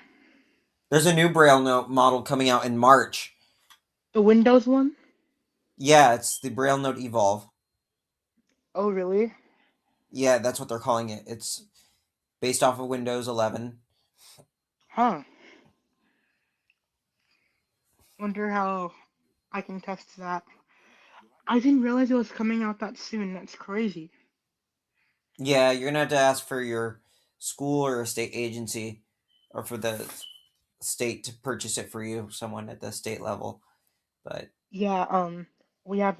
There's a new Braille note model coming out in March. The Windows one? Yeah, it's the Braille Note Evolve. Oh, really? Yeah, that's what they're calling it. It's based off of Windows 11. Huh. Wonder how I can test that. I didn't realize it was coming out that soon. That's crazy. Yeah, you're gonna have to ask for your school or a state agency, or for the state to purchase it for you, someone at the state level. But Yeah, we have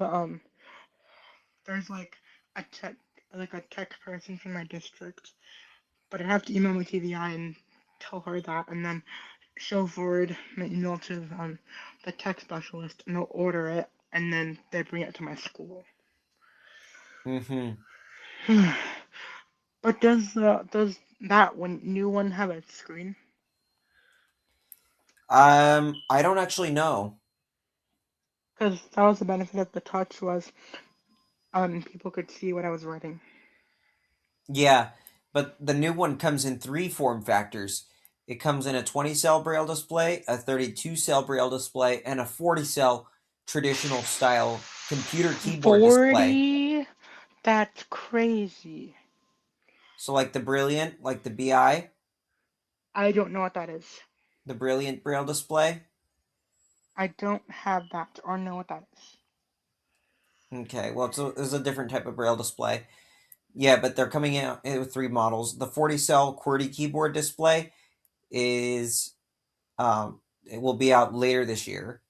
there's a tech a tech person from my district, but I have to email my TVI and tell her that, and then she'll forward my email to the tech specialist, and they'll order it, and then they bring it to my school. hmm But does that one new one have a screen? I don't actually know. Because that was the benefit of the touch was people could see what I was writing. Yeah, but the new one comes in three form factors. It comes in a 20 cell braille display, a 32 cell braille display, and a 40 cell traditional style computer keyboard display. 40? That's crazy. So like the Brilliant, like the BI, I don't know what that is. the Brilliant braille display. I don't have that or know what that is. Okay, well it's a different type of braille display. Yeah, but they're coming out with three models. The 40 cell QWERTY keyboard display is it will be out later this year.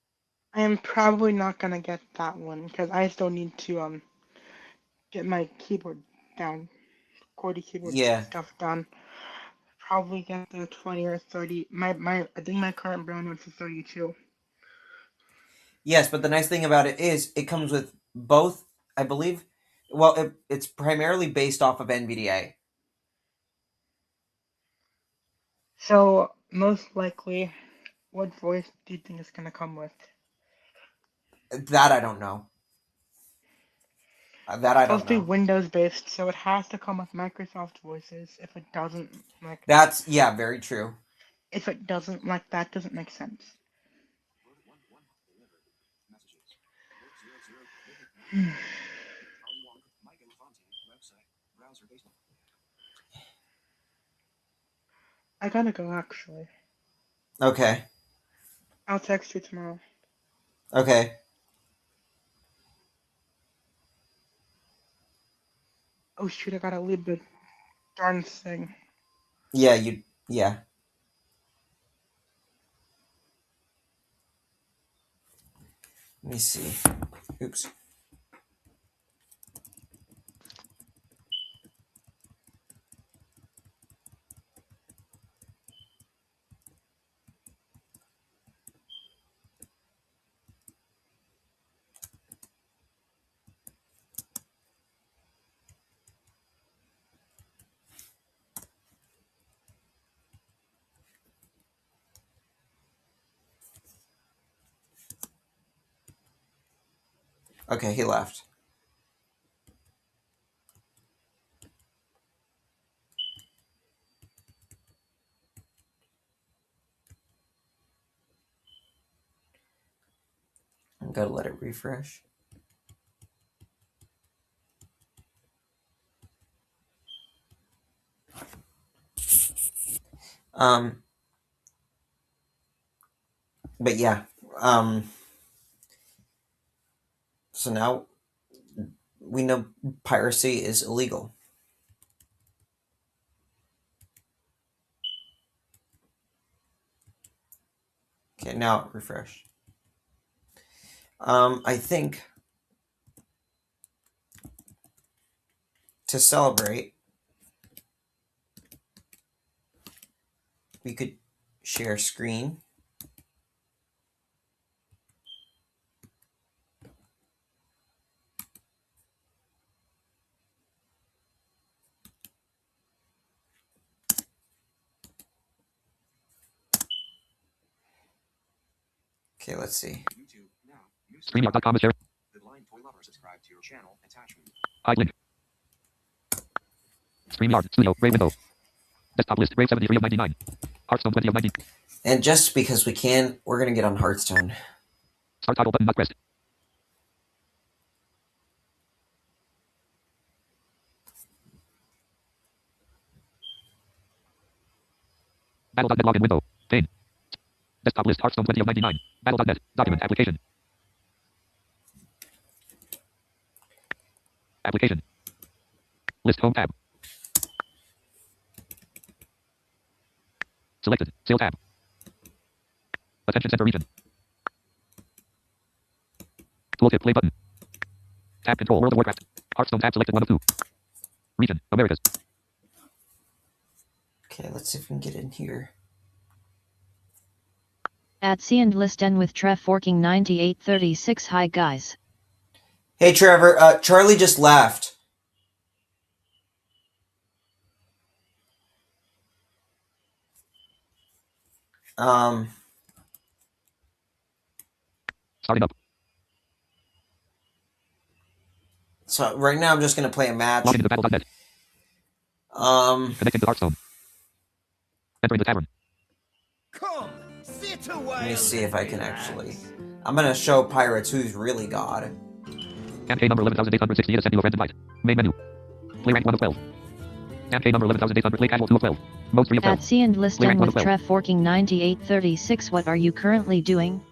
I am probably not gonna get that one because I still need to get my keyboard down, QWERTY keyboard Yeah. stuff done. Probably get the 20 or 30. My I think my current brown notes is 32. Yes, but the nice thing about it is it comes with both, I believe. Well, it's primarily based off of NVDA. So most likely, what voice do you think it's gonna come with? That I don't know. That It's I supposed don't to be know. Windows based, so it has to come with Microsoft Voices. That's yeah, very true. If it doesn't, like that doesn't make sense. I gotta go actually. Okay. I'll text you tomorrow. Okay. Oh shoot, I gotta leave the darn thing. Yeah, you yeah. Let me see. Oops. Okay, he left. I'm gonna let it refresh. Um but yeah. So now we know piracy is illegal. Okay, now refresh. I think to celebrate, we could share screen. Okay, let's see. StreamYard.com is sharing. The blind toy lover subscribe to your channel. Attachment. Hide link. StreamYard. Studio. Ray window. Desktop list. Ray 73 of 99. Hearthstone 20 of 90. And just because we can, we're gonna get on Hearthstone. Start toggle button not pressed. Battle.net login window. Pane. Desktop list. Hearthstone 20 of 99. Battle.net. Document. Application. Application. List home tab. Selected. Sale tab. Attention center region. Tooltip play button. Tab control World of Warcraft. Hearthstone tab selected 1 of 2. Region. Americas. Okay, let's see if we can get in here. At sea and listen with Trev forking 9836. Hi guys. Hey Trevor, Charlie just left. Starting up. So right now I'm just gonna play a match. Log into the battle.net. Connecting to Hearthstone. Entering the tavern. Come, sit a while. Let me see if I can actually. I'm gonna show pirates who's really god. Campaign number 11,868. Send new friend invite. Main menu. Play rank 1 of 12. Campaign number 11,800. Play casual 2 of 12. Most 3 of 12. At sea and Play listen rank 1 with of 12. Trev forking 9836. What are you currently doing?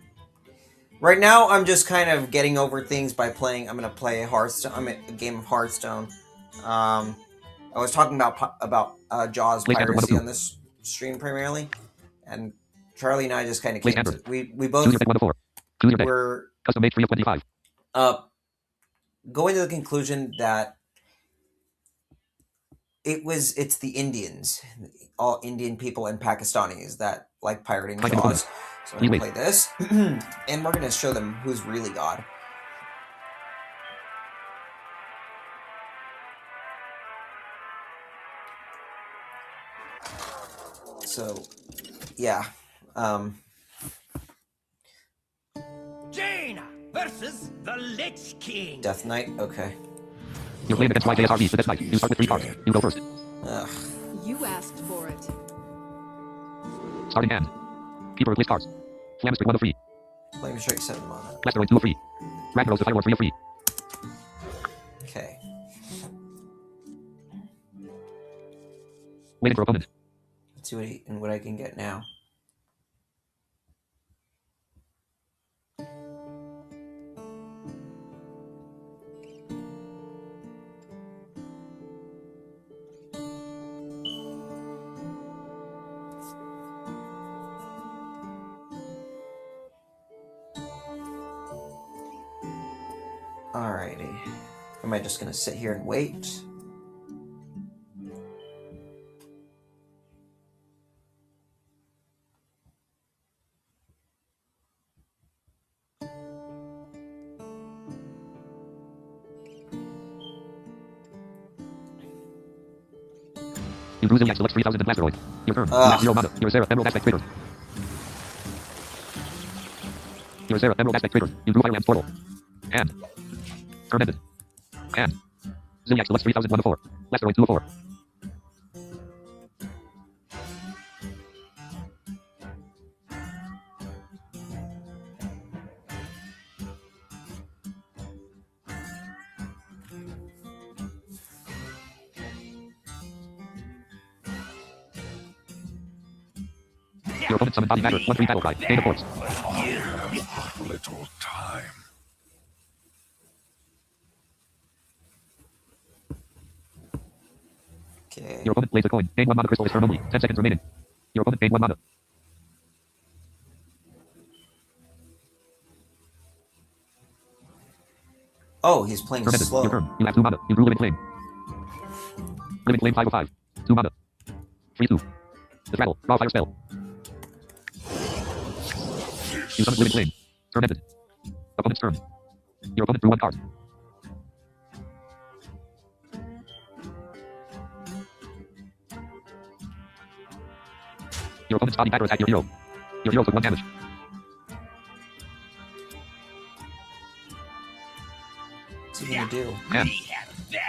Right now I'm just kind of getting over things by playing. I'm gonna play Hearthstone. I'm a game of Hearthstone. I was talking about Jaws Play standard 1 of piracy 2. on this stream primarily, and Charlie and I just kind of Play came to standard. we Choose both your deck 1 of 4. Choose your deck. were Custom made 3 of 25. going to the conclusion that it's the Indians, all Indian people and Pakistanis that like pirating Find an Jaws. opponent. So I'm gonna play this, and we're gonna show them who's really god. So, yeah. Jaina versus the Lich King. Death Knight. Okay. You're playing against YJSRB, so that's nice. You start with 3 cards. You go first. Ugh. You asked for it. Starting hand. Keeper of list cards. Flamstrike 1 of 3. Flame Strike 7 mana. Blasteroid 2 of 3. Ragnaros the Firelord 3 of 3. Okay. Waiting for opponent. Let's see what I can get now. Alrighty. Am I just gonna sit here and wait? You drew Ziliax, select 3000 and Blasteroid. Your turn. You have 0 mana. You're Sarah, Emerald Aspect Trader. You're Sarah, Emerald Aspect Trader. You drew Firelands Portal. And. Turn ended. And. Ziliax, select 3000 1 of 4. Blasteroid 2 of 4. Your opponent summoned Body Matter. 1-3 battle cry. Gain of force. Little time. Okay. Your opponent plays a coin. Gain 1 mana. Crystal is turn only. 10 seconds remaining. Your opponent gained 1 mana. Oh, he's playing Turn ended. slow. Your turn. You have 2 mana. You drew Living Flame. Living Flame 5 of 5. 2 mana. 3-2. Rattle. Raw fire spell. You summon Living Flame. Turn ended. Opponent's turn. Your opponent drew 1 card. Your opponent's body matter attacked your hero. Your hero took 1 damage. What's he gonna do? And.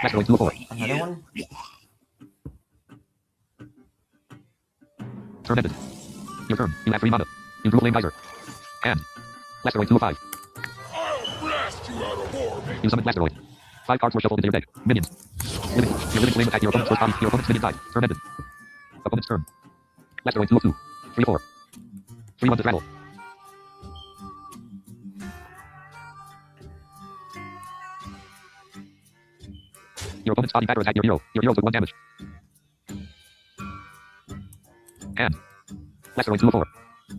Blasteroid 2 of 4. Another one? Turn ended. Your turn. You have 3 mana. You drew Flame Geyser. And. Blasteroid 2 of 5. I'll blast you out of orbit. You summon Blasteroid. 5 cards were shuffled into your deck. Minions. Living. Your Living Flame attacked your opponent's first body. Your opponent's minion died. Turn ended. Opponent's turn. Blasteroid 2 of 2. 3 of 4. 3 1 to rattle. Your opponent's body batter attacked your hero. Your hero took 1 damage. And. Asteroid 2 of 4.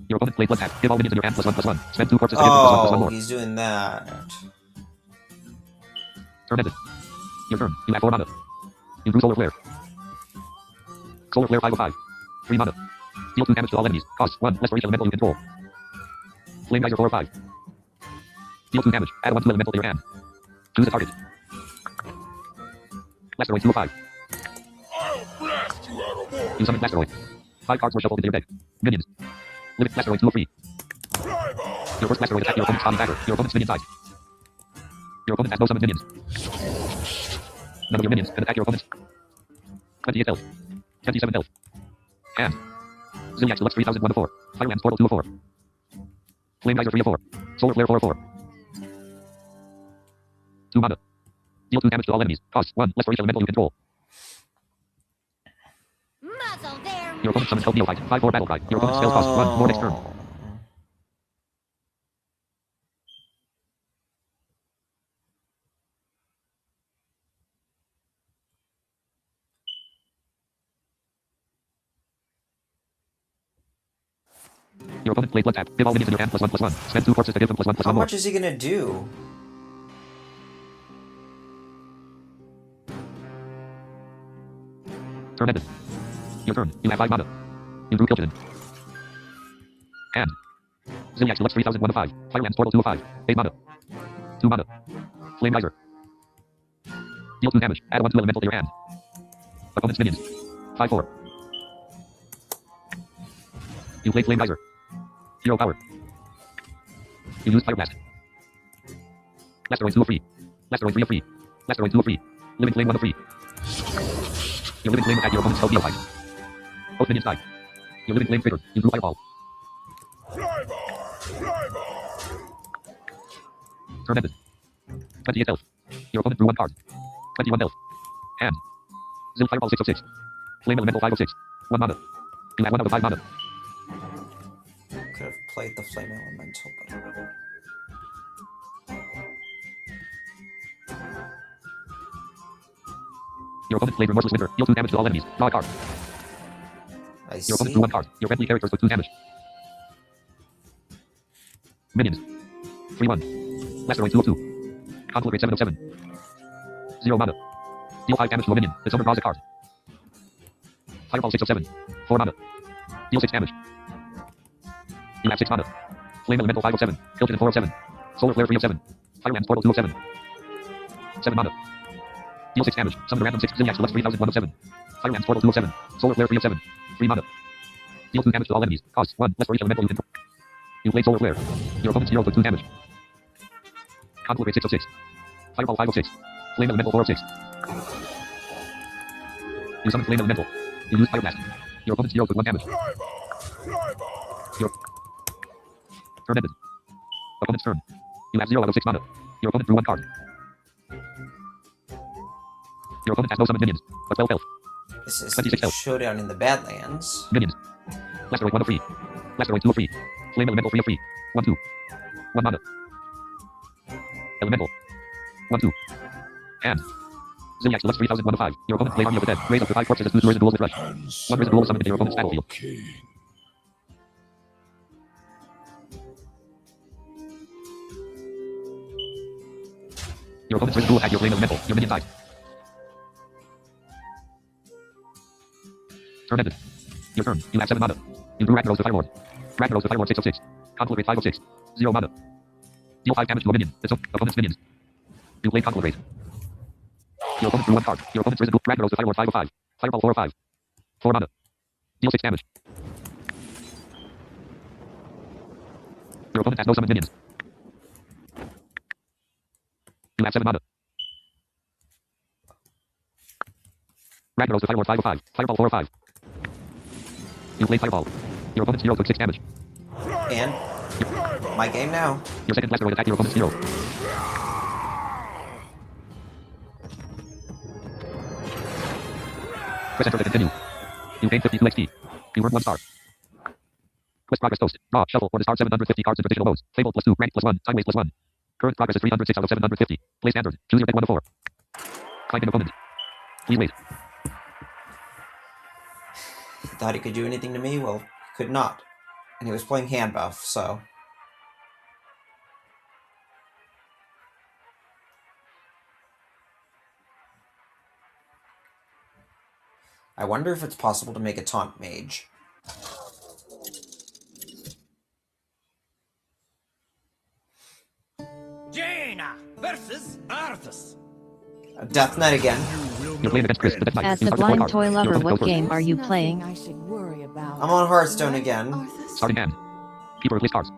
Your opponent plays blood tap. Give all minions in your hand +1/+1. Spend 2 corpses to give them +1/+1 Oh, more. he's doing that. Turn ended. Your turn. You have 4 mana. You drew Solar Flare. Solar Flare 5 of 5. 3 mana. Deal 2 damage to all enemies. Cost 1 less for each elemental you control. Flame Geyser 4 of 5. Deal 2 damage. Add 1 to elemental to your hand. Choose a target. Blasteroid 2 of 5. I'll blast you out of orbit. You summon Blasteroid. 5 cards were shuffled into your deck. Minions. Limit Blasteroid 2 of 3. Your first Blasteroid attack your opponent's body dagger. Your opponent's minion size. Your opponent has no summoned minions. None of your minions can attack your opponents. 28 health. 27 health. Hand. Zilliax Deluxe 3001 of 4. Firelands Portal 2 of 4. Flame Geyser 3 of 4. Solar Flare 4 of 4. 2 mana. Deal 2 damage to all enemies. Cost 1 less for each elemental you control. Muzzle there. Your opponent summons Help Neophyte. 5/4 Battle Cry. Your opponent's spells cost 1 more next turn. Your opponent plays blood tap. Give all minions in your hand +1/+1. Spend 2 corpses to give them +1/+1 How more. much is he gonna do? Turn ended. Your turn. You have 5 mana. You drew Kil'jaeden. Hand. Zilliax Deluxe 3001 of 5. Firelands Portal 2 of 5. 8 mana. 2 mana. Flame Geyser. Deal 2 damage. Add 1 to elemental to your hand. Opponent's minions. 5/4. You play Flame Geyser. Hero power. You use Fire Blast. Blasteroid 2 of 3. Blasteroid 3 of 3. Blasteroid 2 of 3. Living Flame 1 of 3. Your living flame attack your opponent's Help Neophyte. Both minions die. Your living flame triggered. You drew Fireball. Turn ended. 28 health. Your opponent drew 1 card. 21 health. Hand. Zil Fireball 6 of 6. Flame Elemental 5 of 6. 1 mana. You have 1 out of 5 mana. Could have played the flame elemental, but Your opponent played Remorseless Winter. Deal 2 damage to all enemies. Draw a card. I Your opponent see. drew 1 card. Your friendly characters took 2 damage. Minions. 3/1. Blasteroid 2 of 2. Conflagrate 7 of 7. 0 mana. Deal 5 damage to a minion. This owner draws a card. Fireball 6 of 7. 4 mana. Deal 6 damage. You have 6 mana. Flame Elemental 5 of 7. Kil'jaeden 4 of 7. Solar Flare 3 of 7. Firelands Portal 2 of 7. 7 mana. Deal 6 damage. Summon a random 6 Zilliax Deluxe 3001 of 7. Firelands Portal 2 of 7. Solar Flare 3 of 7. 3 mana. Deal 2 damage to all enemies. Cost 1 less for each elemental you control. You play Solar Flare. Your opponent's hero took 2 damage. Conflagrate 6 of 6. Fireball 5 of 6. Flame Elemental 4 of 6. You summon Flame Elemental. You use Fire Blast. Your opponent's hero took 1 damage. Your turn ended. Opponent's turn. You have 0 out of 6 mana. Your opponent drew 1 card. Your opponent has no summoned minions, but 12 health. This is 26 the health. showdown in the Badlands. Minions. Blasteroid 1 of 3. Blasteroid 2 of 3. Flame Elemental 3 of 3. 1/2. 1 mana. Elemental. 1/2. Hand. Zilliax Deluxe 3001 of 5. Your opponent played Army of the Dead. Raise up to 5 corpses as 2 risen duels with rush. 1 risen duel summoned into your opponent's battlefield. King. Your opponent's risen duel attack your Flame Elemental. Your minion dies. Turn ended. Your turn. You have 7 mana. You drew Ragnaros the Firelord. Ragnaros the Firelord 6 of 6. Conflagrate 5 of 6. 0 mana. Deal 5 damage to a minion. Its opponent's minions. You play Conflagrate. Your opponent drew 1 card. Your opponent's risen duel. Ragnaros the Firelord 5 of 5. Fireball 4 of 5. 4 mana. Deal 6 damage. Your opponent has no summoned minions. You have 7 mana. Ragnaros the Firelord 5 of 5. Fireball 4 of 5. You play Fireball. Your opponent's hero took 6 damage. And my game now. Your second Blasteroid attacked your opponent's hero. Press enter to continue. You gain 52 XP. You earn 1 star. Quest progress toast. Draw, shuffle, or discard 750 cards in traditional modes. Fable +2, rank +1, time waste +1. Current progress is 306 out of 750. Play standard. Choose your deck 1 of 4. Find an opponent. Please wait. Thought he could do anything to me? Well, he could not. And he was playing hand buff, so... I wonder if it's possible to make a taunt mage. Jaina versus Arthas. A Death Knight again. You're playing against Chris, the Death Knight. At the blind toy lover, what game are you Nothing playing? I should worry about. I'm on Hearthstone What, again. Arthas? Starting hand. Keeper replace cards.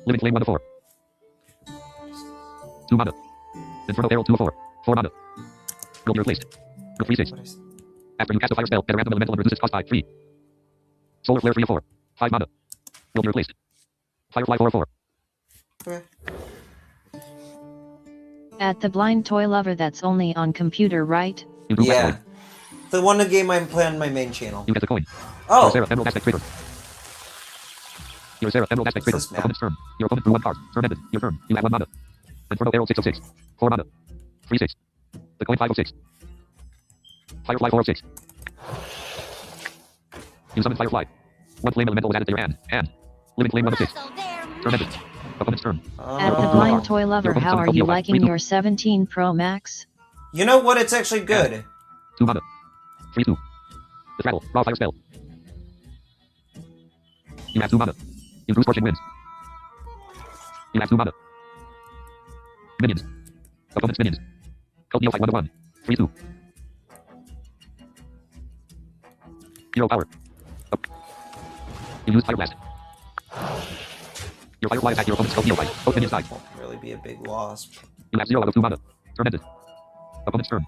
Living Flame 1 of 4. 2 mana. Infernal Arrow 2 of 4. 4 mana. Roll your replaced. For 3/6. What is... After you cast a fire spell, get a random elemental and reduce its cost by 3. Solar Flare 3 of 4. 5 mana. Roll your replaced. Firefly 4 of 4. Okay. At the blind toy lover, that's only on computer, right? Improve Yeah. backstory. The one game I'm playing on my main channel. You get the coin. Oh! Sarah, Emerald Aspect Trigger. Your Sarah, Emerald Aspect Trigger. What's this now? Opponent's turn. Your opponent drew 1 card. Turn ended. Your turn. You have 1 mana. Infernal Arrow 6 of 6. 4 mana. 3/6. The coin 5 of 6. Firefly 4 of 6. You summon Firefly. 1 flame elemental was added to your hand. Hand. Living Flame 1 of 6. Turn ended. Opponent's turn. At the blind toy lover, how are you liking your 17 Pro Max? You know what? It's actually good. 2 mana. 3/2. The Rattle. Raw Fire Spell. You have 2 mana. Improve Scorching Winds. You have 2 mana. Minions. Opponent's minions. Cult Neophyte 1 of 1. 3/2. Hero power. Up. You use Fire Blast. Your Firefly attack your opponent's Cult Neophyte. Both minions die. Won't really be a big loss. You have 0 out of 2 mana. Turn ended. Opponent's turn.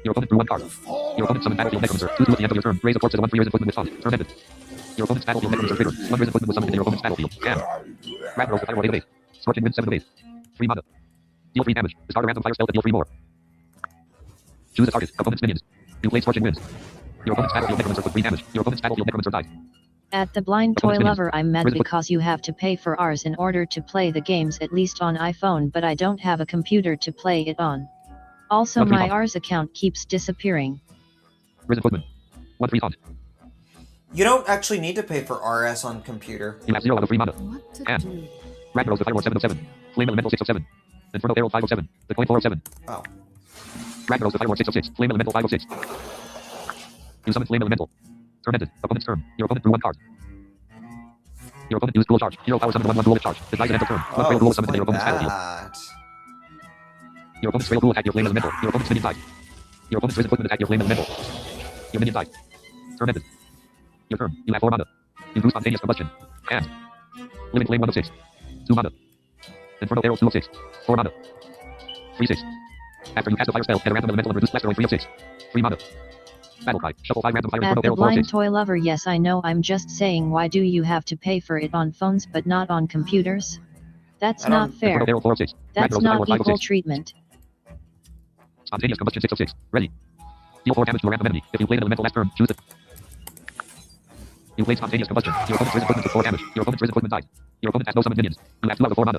Your opponent drew 1 card. Your opponent summoned Battlefield Necromancer. 2/2 at the end of your turn. Raise a corpse as a 1 for your inflicted with font. Turn ended. Your opponent's Battlefield Necromancer trigger. 1 risen inflicted with summoned into your opponent's battlefield. And Ragnar with Fire 8 of 8. Scorching Wind 7 of 8. 3 mana. Deal 3 damage. Discard a random fire spell to deal 3 more. Choose a target. Opponent's minions. You play Scorching Winds. Your opponent's Battlefield Necromancer with 3 damage. Your opponent's Battlefield Necromancer died. At the blind toy lover, I'm mad because you have to pay for ours in order to play the games, at least on iPhone, but I don't have a computer to play it on. Also, my ours account keeps disappearing. Risen Footman. 1/3 font. You don't actually need to pay for RS on computer. You have 0 out of 3 mana. What to And do? Ragnaros with Fireward 7 of 7. Flame Elemental 6 of 7. Infernal Arrow 5 of 7. The coin 4 of 7. Oh. Ragnaros with Fireward 6 of 6. Flame Elemental 5 of 6. You summon Flame Elemental. Turn ended. Opponent's turn. Your opponent drew 1 card. Your opponent used dual charge. Hero power summon 1/1 dual charge. It dies at end of turn. 1 frail dual summon into your opponent's battlefield. that. Your opponent's frail dual attack your Flame Elemental. Your opponent's minion died. Your opponent's risen footman attack your Flame Elemental. Your minion died. Turn ended. Your turn. You have 4 mana. You do spontaneous combustion. And Living Flame 1 of 6. 2 mana. Infernal Arrow 2 of 6. 4 mana. 3/6. After you cast a fire spell, get a random elemental and reduce blast throwing 3 of 6. 3 mana. Battle cry. Shuffle 5 random fire At Infernal the Arrow 4 of blind 6. toy lover, yes, I know, I'm just saying, why do you have to pay for it on phones but not on computers? That's I don't- not fair. Infernal Arrow 4 of 6. That's Ragnaros with not Fireward 5 of equal 6. treatment. Spontaneous combustion 6 of 6. Ready. Deal 4 damage to a random enemy. If you played an elemental last turn, choose it. You played spontaneous combustion. Your opponent's risen footman took 4 damage. Your opponent's risen footman died. Your opponent has no summoned minions. You have 2 out of 4 mana.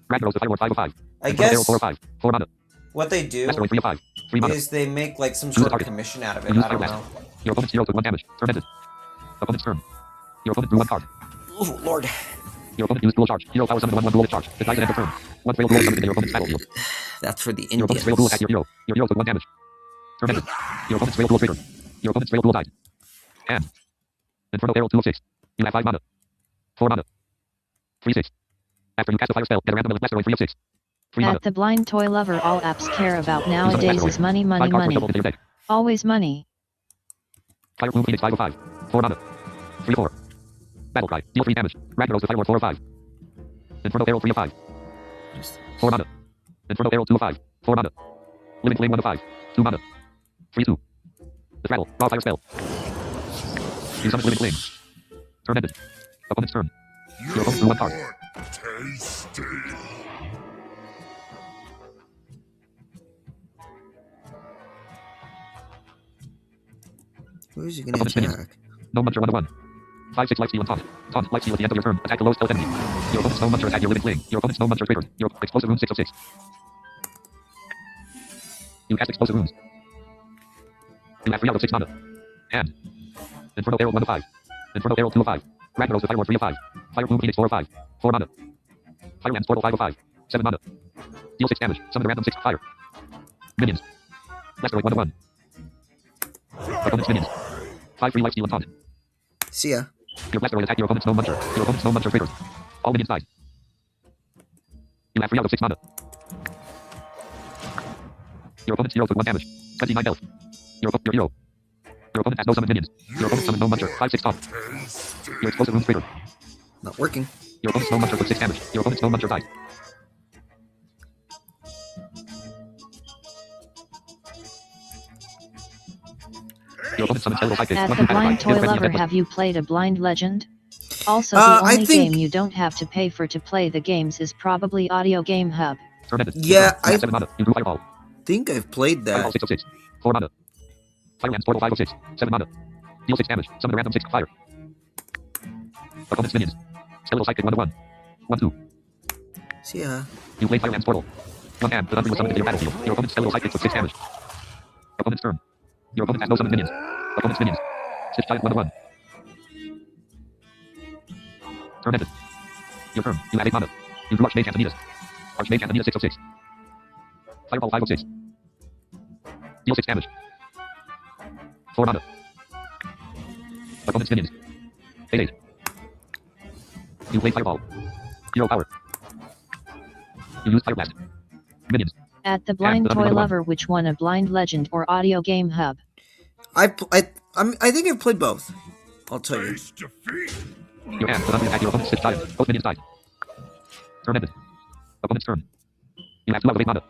Ragnaros with Fireward 5 of 5. I Infernal Arrow guess 4 of 5. 4 mana. what they do Blast throwing 3 of 5. 3 mana. is they make like some Choose sort a of target. commission out of You it. use I Fire don't Blast. know. Your opponent's hero took 1 damage. Turn ended. Opponent's turn. Your opponent drew 1 card. Oh, Lord. Your opponent used dual charge. Hero power summon 1/1 dual charge. It dies at end of turn. 1 frail dual summon into your opponent's battlefield. That's for the Your opponent's frail dual Indians. attack your hero. Your hero took 1 damage. Turn ended. Your opponent's frail dual trigger. Your opponent's frail dual died. And Infernal Arrow 2 of 6. You have 5 mana. 4 mana. 3/6. After you cast a fire spell, get a random blast throwing 3 of 6. 3 mana. At the blind toy lover, all apps care about nowadays is money, 5 money, cards were money. shuffled into your deck. Always money. Fire Plume Phoenix 5 of 5. 4 mana. 3/4. Battle Cry. Deal 3 damage. Ragnaros with Fireward 4 of 5. Infernal Arrow 3 of 5. 4 mana. Infernal Arrow 2 of 5. 4 mana. Living Flame 1 of 5. 2 mana. 3/2. The Rattle. Raw Fire Spell. You summon Living Flame. Turn ended. Opponent's turn. Your opponent drew 1 card. Tasty. Who's he gonna Opponent's minions. attack? No Muncher 1 of 1. 5/6 Lifesteal and Taunt. Taunt. Lifesteal at the end of your turn. Attack the lowest health enemy. Your opponent's no Muncher attack your Living Flame. Your opponent's no Muncher triggered. Your explosive wound 6 of 6. You cast explosive wounds. You have 3 out of 6 mana. And Infernal Arrow 1 of 5. Infernal Arrow 2 of 5. Ragnaros with Fireward 3 of 5. Fire Bloom Phoenix 4 or 5. 4 mana. Fire Lance Portal 5 or 5. 7 mana. Deal 6 damage. Summon a random 6 fire. Minions. Blasteroid 1 to 1. Opponent's minions. 5 free lifesteal and taunt. See ya. Your Blasteroid attacked your opponent's no muncher. Your opponent's no muncher triggered. All minions died. You have 3 out of 6 mana. Your opponent's hero took 1 damage. 29 health. Your hero. Your opponent has no summoned minions. Your opponent summoned no muncher. 5-6 taunt. Your explosive runes triggered. Not working. Your opponent's no muncher took 6 damage. Your opponent's no muncher died. Your opponent summons Cellular Sidekick. At 1 the 2 Blind Kill Toy friendly Lover, and have you played a Blind Legend? Also, the I only think- game you don't have to pay for to play the games is probably Audio Game Hub. Yeah, I 7 mana. You drew Fireball. think I've played Fireball that. 6 of 6. 4 mana. Fire Lance Portal 5 of 6. 7 mana. Deal 6 damage. Summon a random 6 fire. Opponent's minions. Skeletal Sidekick 1 to 1. 1 2. See ya. You played Fire Lance Portal. 1 hand. The Thundering was summoned into your battlefield. Your opponent's Skeletal Sidekick took 6 damage. Opponent's turn. Your opponent has no summoned minions. Opponent's minions. Stitch Giant 1 to 1. Turn ended. Your turn. You have 8 mana. You drew Archmage Antonidas. Archmage Antonidas 6 of 6. Fireball 5 of 6. Deal 6 damage. 4 mana. Opponent's minions. 8-8. You play Fireball. Hero power. You use Fire Blast. Minions. At the Blind the Toy number 1. Lover, which one, a Blind Legend or Audio Game Hub? I think I've played both. I'll tell you. Your hand. The Thundering attack your opponent's Stitch Giant. Both minions died. Turn ended. Opponent's turn. You have 2 out of 8 mana.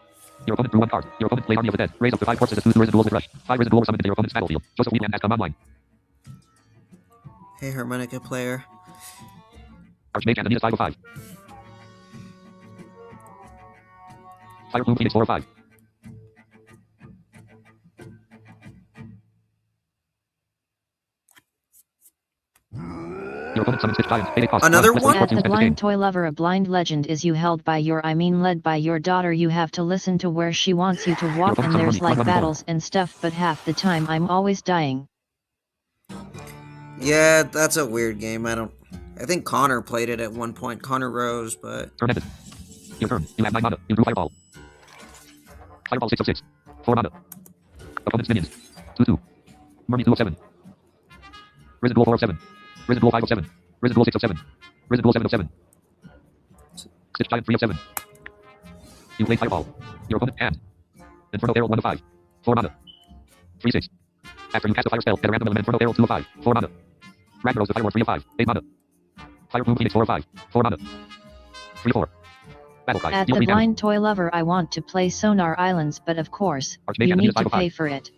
Your opponent drew 1 card. Your opponent played Army of the Dead. Raise up to 5 corpses as 2 Risen Duels with Rush. 5 Risen Duels were summoned into your opponent's battlefield. Joseph Wheatland has come online. Hey, harmonica player. Archmage Antonidas 5 of 5. Fire Bloom Phoenix 4 of 5. Your opponent summons Stitch Giant. 8 cost. Another Less one? than At 14 the spent this Blind game. Toy Lover, a Blind Legend is you held by your, led by your daughter. You have to listen to where she wants you to walk, and there's like battles and stuff, but half the time I'm always dying. Yeah, that's a weird game. I think Connor played it at one point. Connor Rose, but Turn ended. Your turn. You have 9 mana. You drew Fireball. Fireball 6 of 6. 4 mana. Opponent's minions. 2-2. Murmy 2 of 7. Risen Duel 4 of 7. Risen Duel 5 of 7. Risen Duel 6 of 7. Risen Duel 7 of 7. Stitch Giant 3 of 7. You play Fireball. Your opponent hand. Inferno Arrow 1 of 5. 4 mana. 3-6. After you cast a fire spell, get a random element Inferno Arrow 2 of 5. 4 mana. Ragnaros the Fire Lord 3 of 5. 8 mana. Fire Bloom Phoenix 4 of 5. 4 mana. 3-4. Battle Cry. At Deal the 3 damage. Blind Toy Lover, I want to play Sonar Islands, but of course, Archmage you Antonidas need 5 to of 5. pay for it.